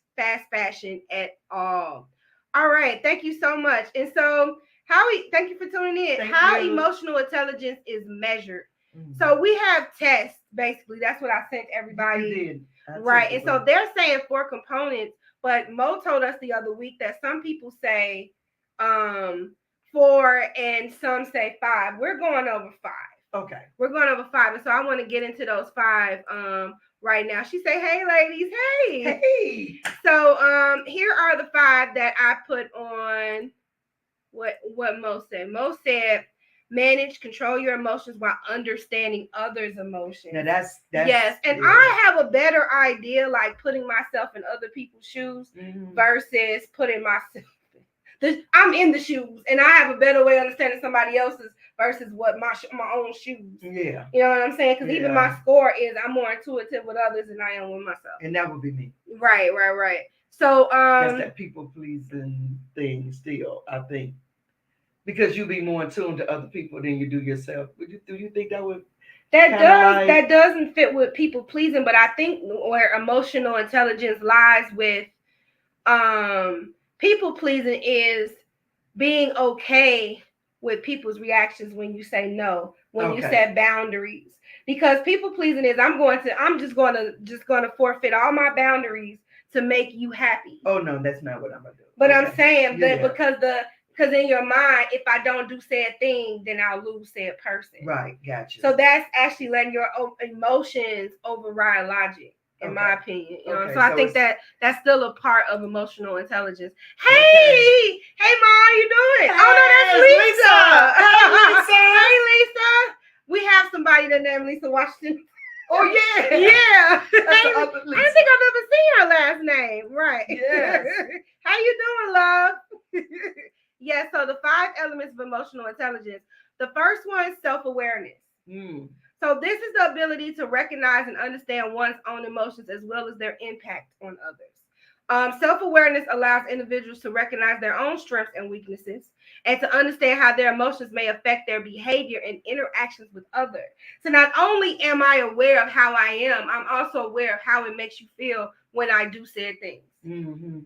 fashion at all. All right. Thank you so much. And so, thank you for tuning in. How emotional intelligence is measured. Mm-hmm. So we have tests, basically. That's what I sent everybody. You did. Right. And so they're saying 4 components, but Mo told us the other week that some people say 4 and some say 5. We're going over 5. Okay. We're going over 5. And so I want to get into those 5 right now. She say, hey ladies, hey. Hey. So here are the 5 that I put on what Mo said. Mo said manage, control your emotions while understanding others' emotions. Now that's yes. And yeah. I have a better idea, like putting myself in other people's shoes versus putting myself. I'm in the shoes, and I have a better way of understanding somebody else's versus what my own shoes. Yeah. You know what I'm saying? Because even my score is I'm more intuitive with others than I am with myself. And that would be me. Right. So that's that people pleasing thing still, I think. Because you be more in tune to other people than you do yourself. Do you think that would? That doesn't fit with people pleasing, but I think where emotional intelligence lies with people pleasing is being okay with people's reactions when you say no, when you set boundaries. Because people pleasing is I'm just going to forfeit all my boundaries to make you happy. Oh no, that's not what I'm gonna do. But I'm saying that because in your mind, if I don't do said thing, then I'll lose said person. Right, gotcha. So that's actually letting your emotions override logic, in my opinion. You know, so I think that's still a part of emotional intelligence. Hey, Ma, how you doing? Hey, oh no, that's Lisa. Hey, Lisa. Hey, Lisa. We have somebody that named Lisa Washington. Oh yeah, yeah. That's I don't think I've ever seen her last name. Right. Yes. How you doing, love? Yeah, so the 5 elements of emotional intelligence. The first one is self-awareness. So this is the ability to recognize and understand one's own emotions as well as their impact on others. Self-awareness allows individuals to recognize their own strengths and weaknesses and to understand how their emotions may affect their behavior and interactions with others. So not only am I aware of how I am, I'm also aware of how it makes you feel when I do said things.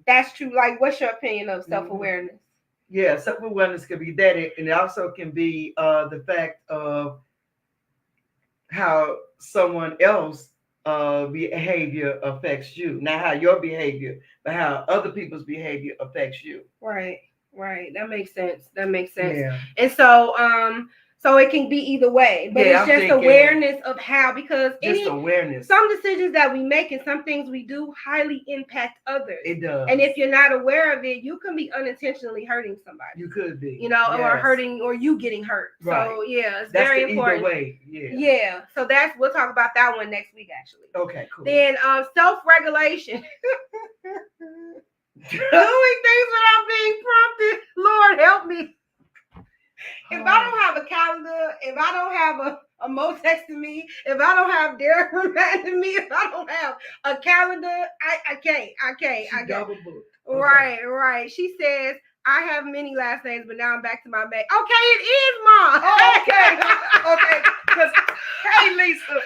That's true. Like, what's your opinion of self-awareness? Yeah, self-awareness can be that, and it also can be the fact of how someone else behavior affects you. Not how your behavior, but how other people's behavior affects you. Right. That makes sense. Yeah. And so so it can be either way, but it's just awareness of how, because awareness. Some decisions that we make and some things we do highly impact others. It does. And if you're not aware of it, you can be unintentionally hurting somebody. You could be. You know, or hurting, or you getting hurt. Right. So yeah, it's very important. Either way. Yeah. Yeah. So we'll talk about that one next week, actually. Okay, cool. Then self-regulation. Doing things without being prompted. Lord help me. If I don't have a calendar, if I don't have a Mo texting me, if I don't have Derek reminding me, if I don't have a calendar, I can't. Double booked. Okay. Right. She says, I have many last names, but now I'm back to my maid. Okay, it is Ma. Oh, okay. Because, hey, Lisa.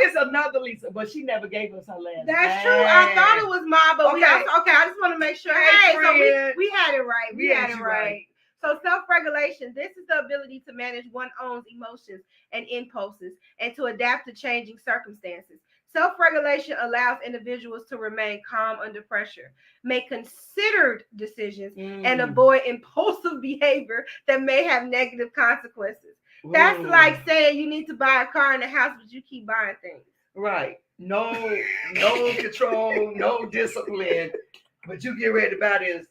It's another Lisa, but she never gave us her last name. That's true. I thought it was Ma, but I just want to make sure. Hey, so we had it right. We had it right. So self-regulation, this is the ability to manage one's own emotions and impulses and to adapt to changing circumstances. Self-regulation allows individuals to remain calm under pressure, make considered decisions, and avoid impulsive behavior that may have negative consequences. That's like saying you need to buy a car and a house, but you keep buying things. Right. No control, no discipline, but you get ready to buy this.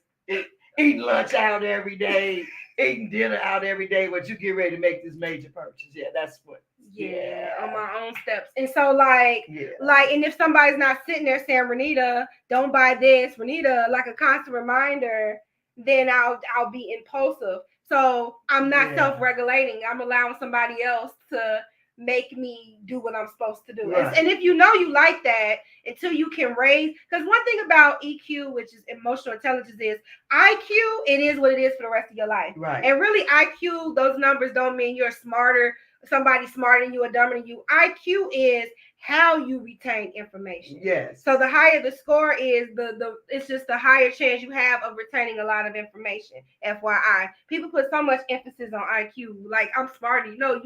Eat lunch out every day, eating dinner out every day, but you get ready to make this major purchase. Yeah, that's what. On my own steps. And so like, and if somebody's not sitting there saying, Renita, don't buy this, Renita, like a constant reminder, then I'll be impulsive. So I'm not self-regulating. I'm allowing somebody else to make me do what I'm supposed to do. Right. And if you know you like that, until you can raise, because one thing about EQ, which is emotional intelligence, is IQ, it is what it is for the rest of your life. Right. And really IQ, those numbers don't mean you're smarter, somebody smarter than you or dumber than you. IQ is how you retain information. Yes. So the higher the score is, it's just the higher chance you have of retaining a lot of information. FYI, people put so much emphasis on IQ, like I'm smarter. No,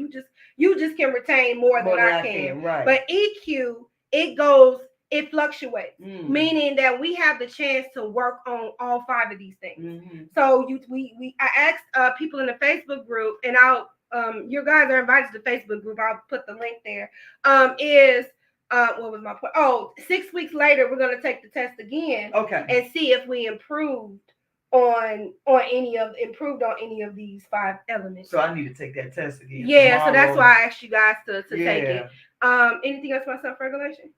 you just can retain more than I can. Right. But EQ, it fluctuates, meaning that we have the chance to work on all 5 of these things. Mm-hmm. So I asked people in the Facebook group, and you guys are invited to the Facebook group. I'll put the link there. What was my point? 6 weeks later, we're going to take the test again. Okay. And see if we improved on any of these 5 elements. So I need to take that test again. Yeah. Tomorrow. So that's why I asked you guys to take it. Anything else about self-regulation?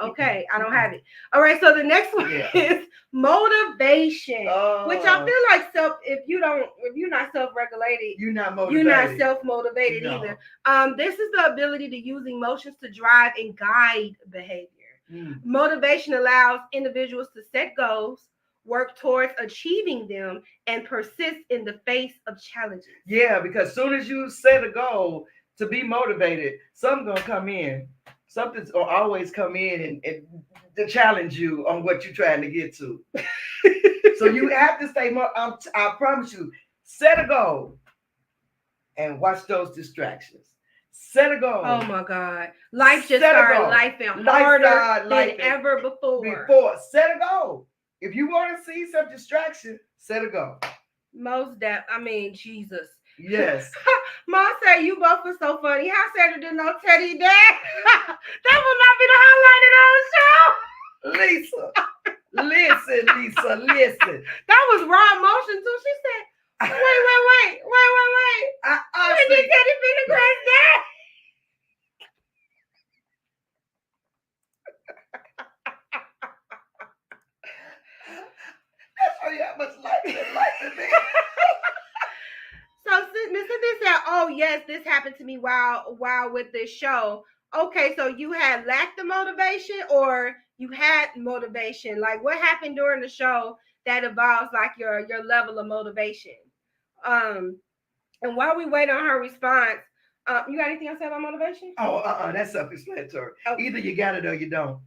Okay, I don't have it. All right, so the next one is motivation, which I feel like if you're not self-regulated, you're not motivated. You're not self-motivated either. This is the ability to use emotions to drive and guide behavior. Motivation allows individuals to set goals, work towards achieving them, and persist in the face of challenges. Yeah, because as soon as you set a goal to be motivated, something's gonna come in. Something's gonna always come in and to challenge you on what you're trying to get to. So you have to stay more. I promise you, set a goal and watch those distractions. Set a goal. Oh my God, life just started life harder than ever before. Set a goal. If you want to see some distraction, set a goal. Jesus. Yes. Mom said you both were so funny. How sad you didn't know Teddy Dad? That will not be the highlight of the show. Listen. That was raw emotion too. She said, wait. When did Teddy Pendergrass dad? That's how you how much life in me. So Miss Cynthia said, "Oh yes, this happened to me while with this show." Okay, so you had lacked the motivation, or you had motivation? Like, what happened during the show that involves like your level of motivation? And while we wait on her response, you got anything else to say about motivation? That's self-explanatory. Okay. Either you got it or you don't.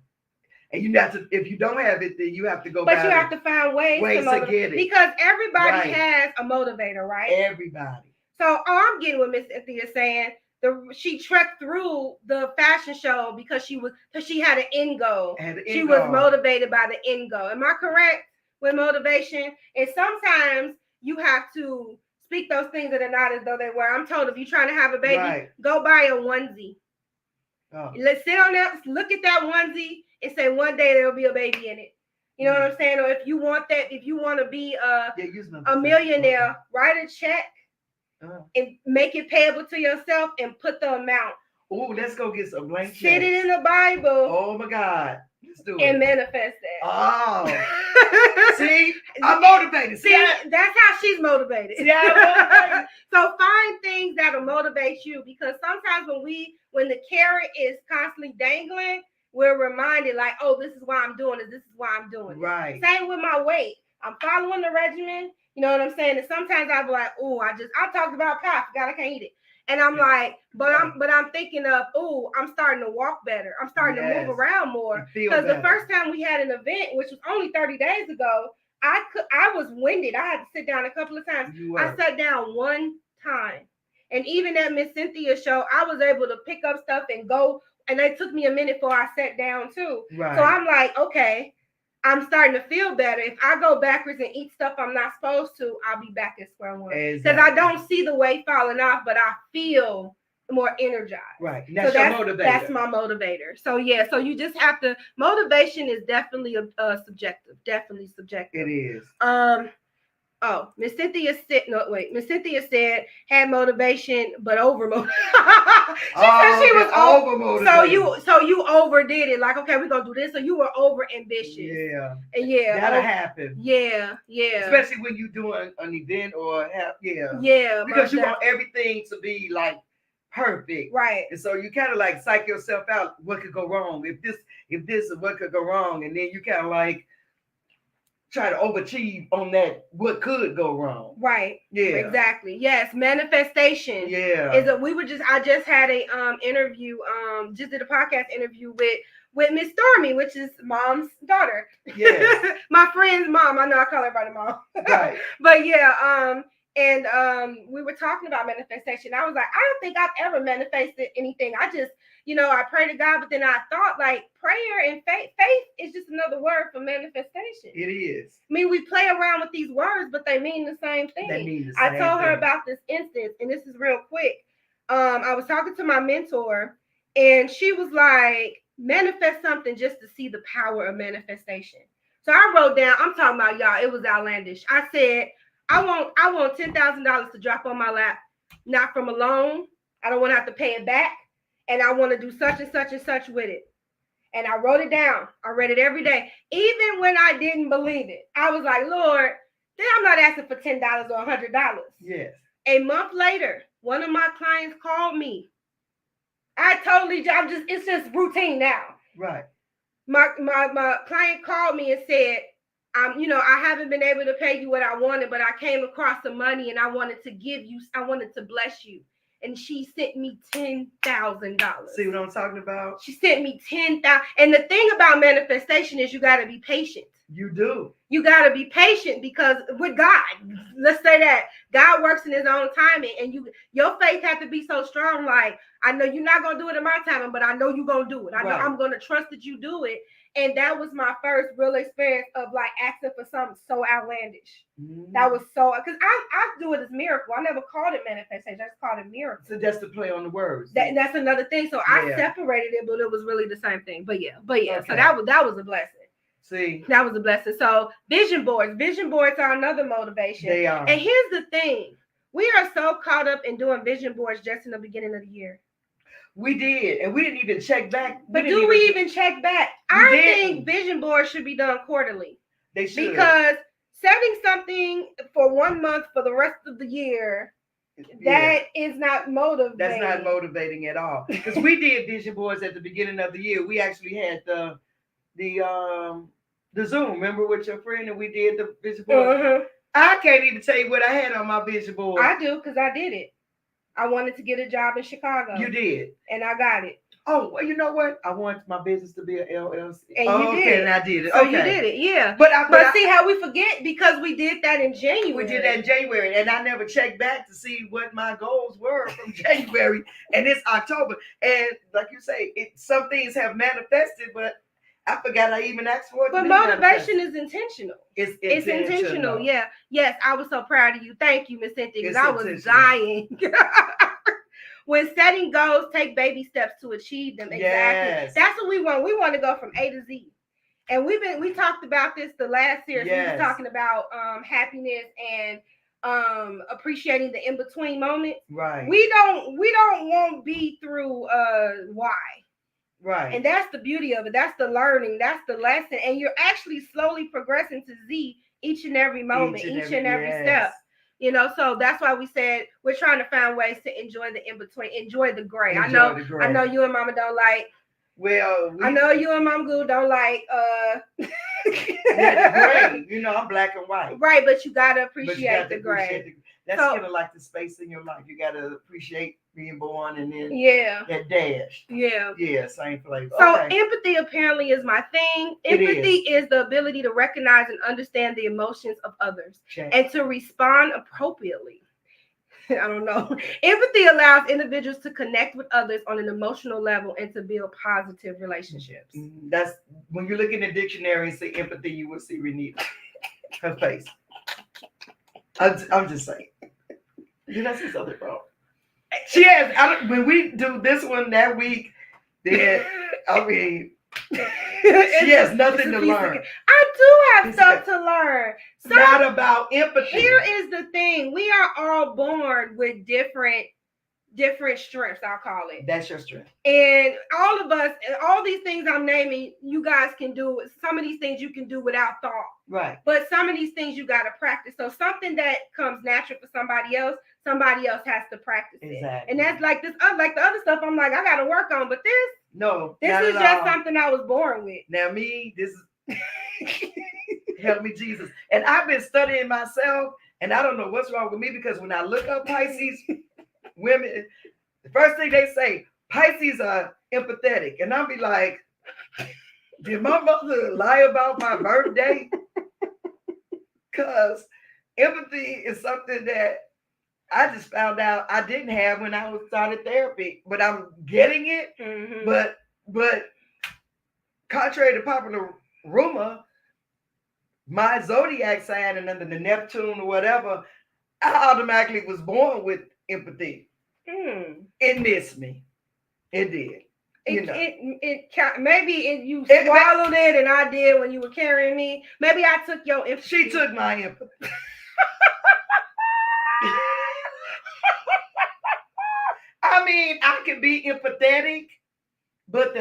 And you have to, if you don't have it, then you have to go back. But you have to find ways to get it. Because everybody has a motivator, right? Everybody. So all I'm getting what Miss Cynthia is saying, she trekked through the fashion show because she had an end goal. She was motivated by the end goal. Am I correct with motivation? And sometimes you have to speak those things that are not as though they were. I'm told if you're trying to have a baby, go buy a onesie. Let's sit on that, look at that onesie, and say one day there'll be a baby in it. You know what I'm saying? Or if you want to be a millionaire, write a check and make it payable to yourself and put the amount. Oh, let's go get some blank checks. Sit it in the Bible. Oh my God. Let's do it. And manifest that. Oh. See? I'm motivated. See, that's how she's motivated. Yeah. So find things that'll motivate you, because sometimes when the carrot is constantly dangling, we're reminded like, oh, this is why I'm doing it. This is why I'm doing it. Right. Same with my weight. I'm following the regimen. You know what I'm saying? And sometimes I'll be like, oh, I talked about pie. God, I can't eat it. And I'm like, but I'm thinking of, oh, I'm starting to walk better. I'm starting to move around more. Because the first time we had an event, which was only 30 days ago, I was winded. I had to sit down a couple of times. I sat down one time. And even at Miss Cynthia's show, I was able to pick up stuff and go. And it took me a minute before I sat down too. Right. So I'm like, okay, I'm starting to feel better. If I go backwards and eat stuff I'm not supposed to, I'll be back at square one. Because I don't see the weight falling off, but I feel more energized. Right. That's your motivator. That's my motivator. So yeah, so you just have to, motivation is definitely subjective. Definitely subjective. It is. Oh, Miss Cynthia said, no, wait. Miss Cynthia said had motivation, but over motivation. She said she was over motivated. So you overdid it. Like, okay, we're gonna do this. So you were over ambitious. Yeah. Yeah. That'll happen. Yeah. Especially when you're doing an event or Yeah. Because you want everything to be like perfect. Right. And so you kind of like psych yourself out. What could go wrong? If this is what could go wrong, and then you kind of like try to overachieve on that what could go wrong. Right. Yeah. Exactly. Yes. Manifestation. Yeah. I just had a interview, just did a podcast interview with Miss Stormy, which is Mom's daughter. Yes. My friend's mom. I know I call everybody mom. Right. But yeah, and we were talking about manifestation. I was like, I don't think I've ever manifested anything. I just, I pray to God, but then I thought like prayer and faith is just another word for manifestation. It is. I mean, we play around with these words, but they mean the same thing. They mean the I same told her thing. about this instance, and this is real quick. I was talking to my mentor, and she was like, manifest something just to see the power of manifestation. So I wrote down, I'm talking about y'all, it was outlandish. I said, I want $10,000 to drop on my lap, not from a loan. I don't want to have to pay it back. And I want to do such and such and such with it. And I wrote it down. I read it every day. Even when I didn't believe it, I was like, Lord, then I'm not asking for $10 or $100. Yes. A month later, one of my clients called me. It's just routine now. Right. My client called me and said, I haven't been able to pay you what I wanted, but I came across some money and I wanted to bless you. And she sent me $10,000. See what I'm talking about? She sent me $10,000. And the thing about manifestation is you got to be patient. You do. You got to be patient because with God, let's say that God works in his own timing, and your faith has to be so strong. Like, I know you're not going to do it in my timing, but I know you're going to do it. I know I'm going to trust that you do it. And that was my first real experience of like asking for something so outlandish. Mm-hmm. That was so, because I do it as miracle. I never called it manifestation. I just called it miracle. So that's the play on the words. That's another thing. So I separated it, but it was really the same thing. But yeah. Okay. So that was a blessing. See, that was a blessing. So vision boards are another motivation. They are. And here's the thing: we are so caught up in doing vision boards just in the beginning of the year. We did, and we didn't even check back. But do we even check back? I think vision boards should be done quarterly. They should, because setting something for 1 month for the rest of the year. That is not motivating. That's not motivating at all. Because we did vision boards at the beginning of the year. We actually had the Zoom. Remember with your friend, and we did the vision board. Uh-huh. I can't even tell you what I had on my vision board. I do, because I did it. I wanted to get a job in Chicago. You did, and I got it. Oh, well, you know what? I want my business to be an LLC. And you did it. And I did it. So you did it, yeah. But see how we forget, because we did that in January. We did that in January, and I never checked back to see what my goals were from January, and it's October. And like you say, some things have manifested, but I forgot I even asked for it. But motivation is intentional. It's intentional. Yeah. Yes, I was so proud of you. Thank you, Miss Cynthia, because I was dying. When setting goals, take baby steps to achieve them. Exactly. Yes. That's what we want. We want to go from A to Z. And we talked about this the last series. Yes. We were talking about happiness and appreciating the in-between moments. Right. We don't want B through Y. Right. And that's the beauty of it. That's the learning. That's the lesson. And you're actually slowly progressing to Z each and every moment, each and every step. So that's why we said we're trying to find ways to enjoy the in-between, enjoy the gray. I know you and Mama don't like. Well, I know you and Mom Goo don't like gray. I'm black and white. Right, but you gotta appreciate the gray. That's kind of like the space in your life. You gotta appreciate being born, and then that dash. Yeah, same flavor. So empathy apparently is my thing. Empathy is the ability to recognize and understand the emotions of others and to respond appropriately. I don't know. Empathy allows individuals to connect with others on an emotional level and to build positive relationships. That's when you look in the dictionary and say empathy, you will see Renita. Her face. I'm just saying. Did I say something wrong? She has. When we do this one that week, then she has nothing to learn. I'm do have stuff to learn. Not about empathy. Here is the thing. We are all born with different strengths, I'll call it. That's your strength. And all of us, all these things I'm naming, you guys can do. Some of these things you can do without thought. Right. But some of these things you got to practice. So something that comes natural for somebody else has to practice it. And that's like this, like the other stuff I'm like, I got to work on. But this is just something I was born with. Now me, this is, help me Jesus. And I've been studying myself, and I don't know what's wrong with me, because when I look up Pisces women, the first thing they say, Pisces are empathetic. And I'll be like, did my mother lie about my birthday? Because empathy is something that I just found out I didn't have when I was started therapy, but I'm getting it. Mm-hmm. But contrary to popular rumor, my zodiac sign and under the Neptune or whatever, I automatically was born with empathy. It missed me. It did. You swallowed it, and I did when you were carrying me. Maybe I took your empathy. She took my empathy. I mean, I can be empathetic, but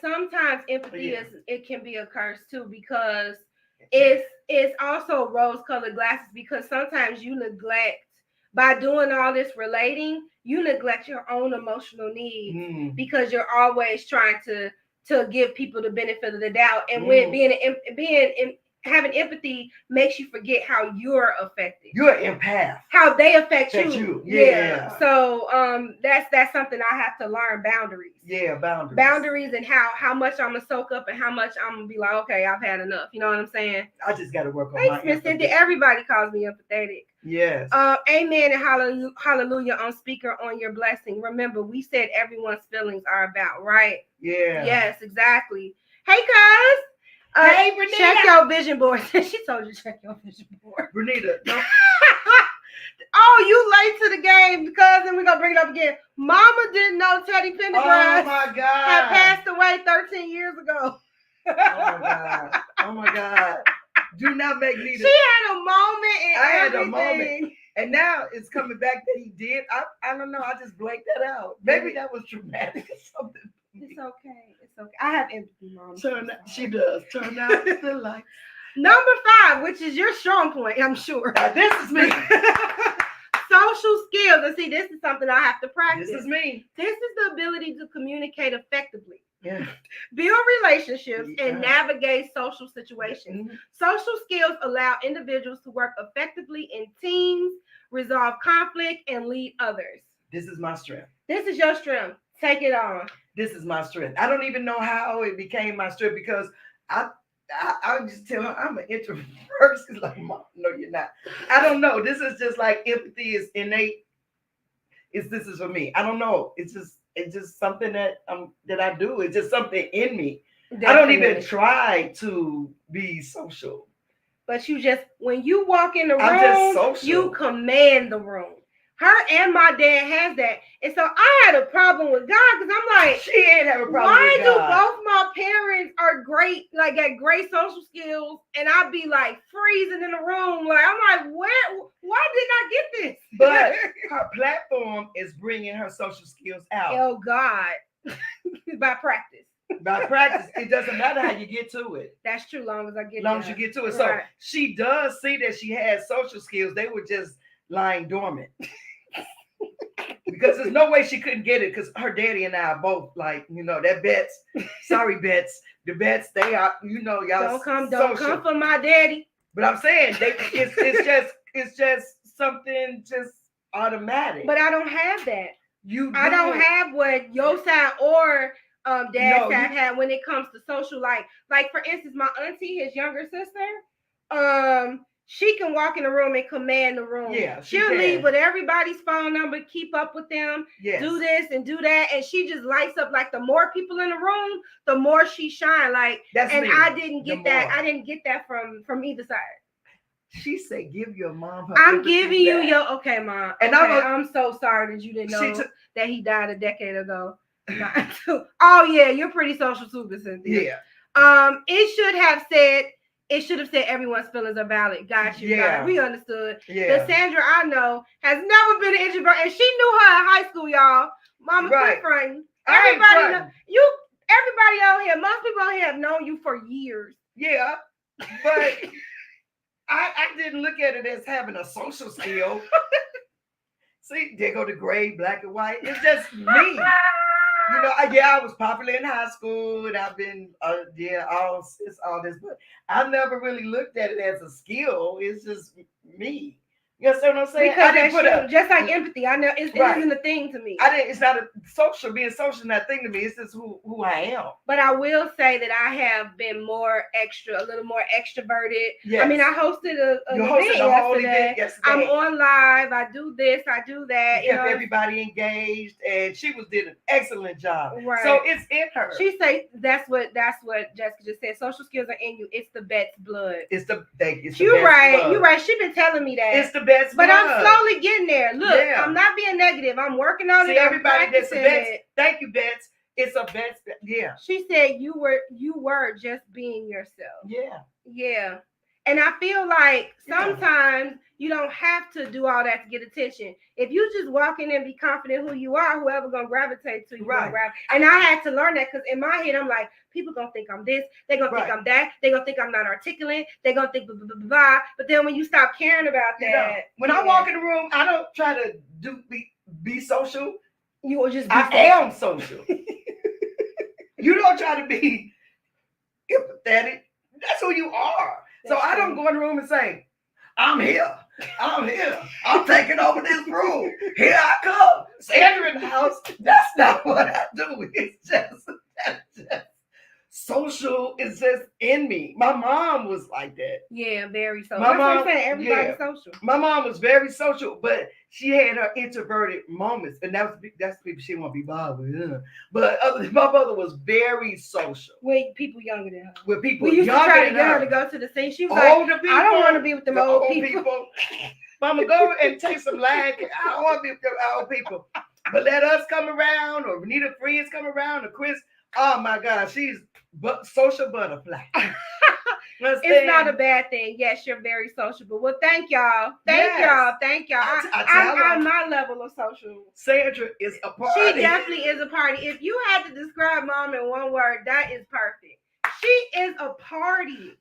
sometimes empathy it can be a curse too, because it's also rose-colored glasses, because sometimes you neglect, by doing all this relating, you neglect your own emotional needs because you're always trying to give people the benefit of the doubt. And when having empathy makes you forget how you're affected. You're an empath. How they affect you. Yeah. So that's something I have to learn. Boundaries. Yeah, boundaries. Boundaries, and how much I'm gonna soak up and how much I'm gonna be like, okay, I've had enough. You know what I'm saying? I just got to work on my empathy. Everybody calls me empathetic. Yes. Amen and hallelujah on speaker on your blessing. Remember, we said everyone's feelings are about, right? Yeah. Yes, exactly. Hey, cuz. Hey, Renita. Check your vision board. She told you to check your vision board. Renita. No. Oh, you late to the game, cousin. We're going to bring it up again. Mama didn't know Teddy Pendergrass had passed away 13 years ago. Oh, my God. Do not make me. She had a moment and I everything. had a moment. And now it's coming back that he did. I don't know. I just blanked that out. Maybe that was traumatic or something. It's okay. It's okay. I have empathy, Mom. She does. Turn out the light. Number 5, which is your strong point, I'm sure. This is me. Social skills. And see, this is something I have to practice. This is me. This is the ability to communicate effectively. Yeah. Build relationships and navigate social situations. Mm-hmm. Social skills allow individuals to work effectively in teams, resolve conflict, and lead others. This is my strength. This is your strength. Take it on. This is my strength. I don't even know how it became my strength, because I just tell her I'm an introvert. She's like, Mom, no, you're not. I don't know. This is just like empathy is innate. This is for me. I don't know. It's just something that I do. It's just something in me. Definitely. I don't even try to be social. But when you walk in the room, you command the room. Her and my dad has that. And so I had a problem with God, because I'm like, she ain't have a problem why with God. do both my parents are great, like got great social skills, and I'd be like freezing in the room? Like, I'm like, why didn't I get this? But her platform is bringing her social skills out. Oh God. By practice. By practice. It doesn't matter how you get to it. That's true, long as you get to it. So she does see that she has social skills. They were just lying dormant. Because there's no way she couldn't get it, because her daddy and I are both like, that Bets. Sorry, Bets. The Bets, they are, y'all don't come for my daddy. But I'm saying it's just something just automatic. But I don't have that. I don't have what your side or dad's side had when it comes to social. Like for instance, my auntie, his younger sister, she can walk in the room and command the room. Yeah, she'll leave with everybody's phone number, keep up with them, do this and do that, and she just lights up. Like the more people in the room, the more she shine. Like, and me. I didn't get that. I didn't get that from either side. She said, "Give your mom her." I'm giving you your Mom. And okay, I'm so sorry that you didn't know that he died a decade ago. Oh yeah, you're pretty social too, Cynthia. Yeah. It should have said everyone's feelings are valid. Got you. Yeah. Got it. We understood. Yeah. The Sandra I know has never been an introvert, and she knew her in high school, y'all. Mama, quit fronting. Everybody know you. Everybody out here, most people out here have known you for years. Yeah, but I didn't look at it as having a social skill. See, there go the gray, black, and white. It's just me. You know, I was popular in high school, and I've been, all this, but I never really looked at it as a skill. It's just me. You understand what I'm saying? Because just like empathy, I know it isn't a thing to me. It's not being social, not a thing to me. It's just who I am. But I will say that I have been a little more extroverted. Yes. I mean, I hosted an event yesterday. I'm on live. I do this. I do that. You kept everybody engaged, and she did an excellent job. Right. So it's in her. She say that's what Jessica just said. Social skills are in you. It's the bet's blood. You're right. You're right. She been telling me that. It's the best blood. But I'm slowly getting there. Look, I'm not being negative. I'm working on it. Everybody that's a Bets. Thank you, Bets. It's a Bets. Yeah. She said you were just being yourself. Yeah. Yeah. And I feel like sometimes you don't have to do all that to get attention. If you just walk in and be confident who you are, whoever gonna gravitate to you, right. And I had to learn that because in my head, I'm like, people gonna think I'm this, they're gonna think I'm that, they're gonna think I'm not articulate, they're gonna think blah, blah, blah, blah. But then when you stop caring about that, when I walk in the room, I don't try to be social. You will just I am social. You don't try to be empathetic. That's who you are. So I don't go in the room and say, I'm here. I'm taking over this room. Here I come. Sandra in the house. That's not what I do. It's just social is just in me. My mom was like that. Yeah, very social. That's what I'm saying. Everybody's social. My mom was very social, but she had her introverted moments, and that's people she didn't want to be bothered with. But my mother was very social. With people younger than her. With people we used younger to try to than get her to go to the scene. She was older like, people, I don't want to be with them old people. Mama, go and take some lag. I don't want to be with them old people. But let us come around, or Renita friends come around, or Chris. Oh my God, she's social butterfly. It's not a bad thing. Yes, you're very sociable. Well, thank y'all. Thank y'all. I'm my level of social. Sandra is a party. She definitely is a party. If you had to describe mom in one word, that is perfect. She is a party.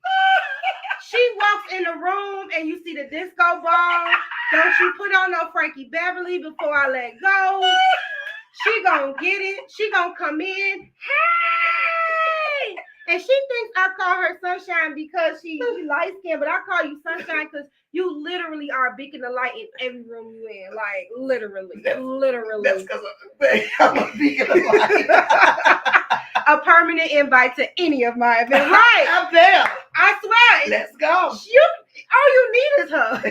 She walks in the room and you see the disco ball. Don't you put on no Frankie Beverly before I let go. She gonna get it. She gonna come in. Hey! And she thinks I call her Sunshine because she light skinned, but I call you Sunshine because you literally are a beacon of light in every room you in. Like literally. That's because I'm a beacon of light. A permanent invite to any of my events. Right. I'm there. I swear. Let's go. All you need is her.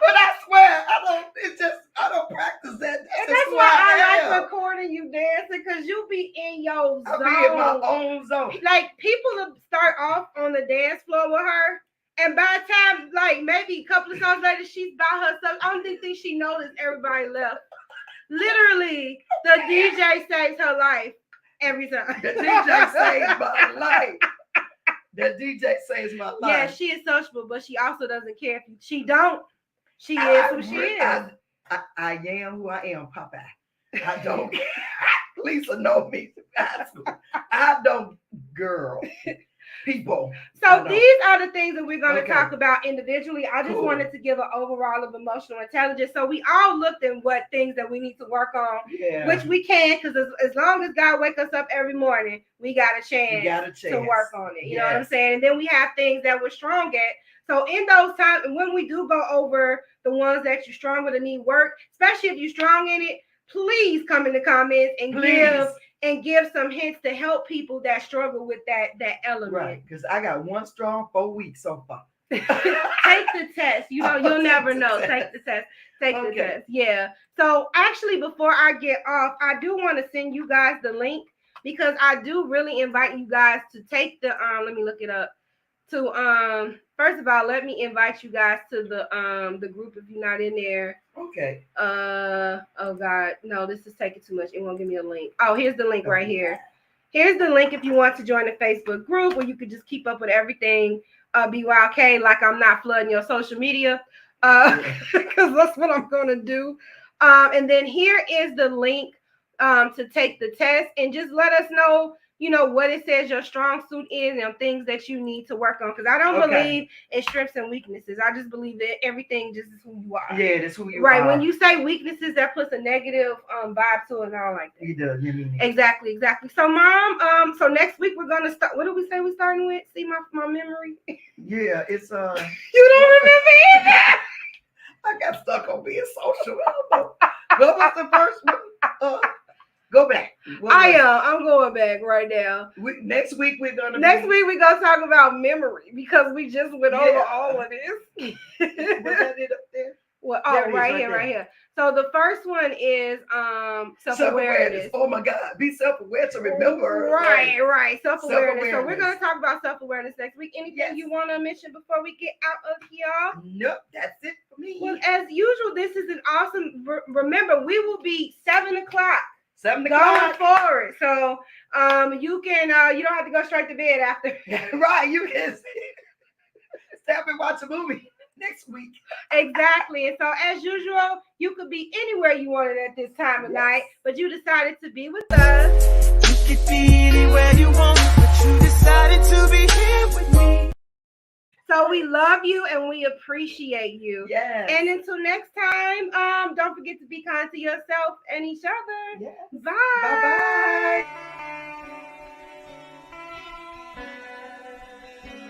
But I swear, I don't practice that. That's why I like recording you dancing, because you be in your zone. I be in my own zone. Like, people will start off on the dance floor with her, and by the time, like, maybe a couple of songs later, she's by herself. I don't think she noticed everybody left. Literally, the DJ saves her life every time. The DJ saves my life. The DJ saves my life. Yeah, she is sociable, but she also doesn't care if she don't. She is who she is. I am who I am, Popeye. I don't care. Lisa know me. I don't, girl. People. So these are the things that we're going to talk about individually. I just wanted to give an overall of emotional intelligence. So we all looked at what things that we need to work on, which we can, because as long as God wakes us up every morning, we got a chance to work on it. You know what I'm saying? And then we have things that we're strong at. So in those times, when we do go over the ones that you're strong with and need work, especially if you're strong in it, please come in the comments and give some hints to help people that struggle with that element. Right, because I got one strong 4 weeks so far. Take the test. You know, you'll never know. Take the test. Take the test. Yeah. So actually, before I get off, I do want to send you guys the link, because I do really invite you guys to take the let me look it up. to first of all, let me invite you guys to the group if you're not in there. Okay. Oh God, no, this is taking too much. It won't give me a link. Oh, here's the link right here. Here's the link if you want to join the Facebook group where you could just keep up with everything BYOK, like I'm not flooding your social media, because that's what I'm gonna do. And then here is the link to take the test, and just let us know, what it says your strong suit is and things that you need to work on. Because I don't believe in strengths and weaknesses. I just believe that everything just is who you are. Yeah, that's who you are. Right. When you say weaknesses, that puts a negative vibe to it, and I don't like that. It does. Exactly. So, Mom, so next week we're gonna start. What did we say we're starting with? See my memory. Yeah, it's You don't remember either. I got stuck on being social. What was the first one? Go back. I'm going back right now. Next week we're gonna talk about memory, because we just went over all of this. Was that it up there? Well, right here. So the first one is self-awareness. Oh my God, be self-aware to remember. Right. Self-awareness. So we're gonna talk about self-awareness next week. Anything you want to mention before we get out of here? Nope, that's it for me. Well, as usual, this is an awesome. Remember, we will be 7 o'clock. 7 o'clock. Going forward. So you can you don't have to go straight to bed after. Right, you can stay up and watch a movie next week. Exactly. And so as usual, you could be anywhere you wanted at this time of night, but you decided to be with us. You could be anywhere you want, but you decided to be here with me. So we love you and we appreciate you. Yes. And until next time, don't forget to be kind to yourself and each other. Yes. Bye. Bye-bye.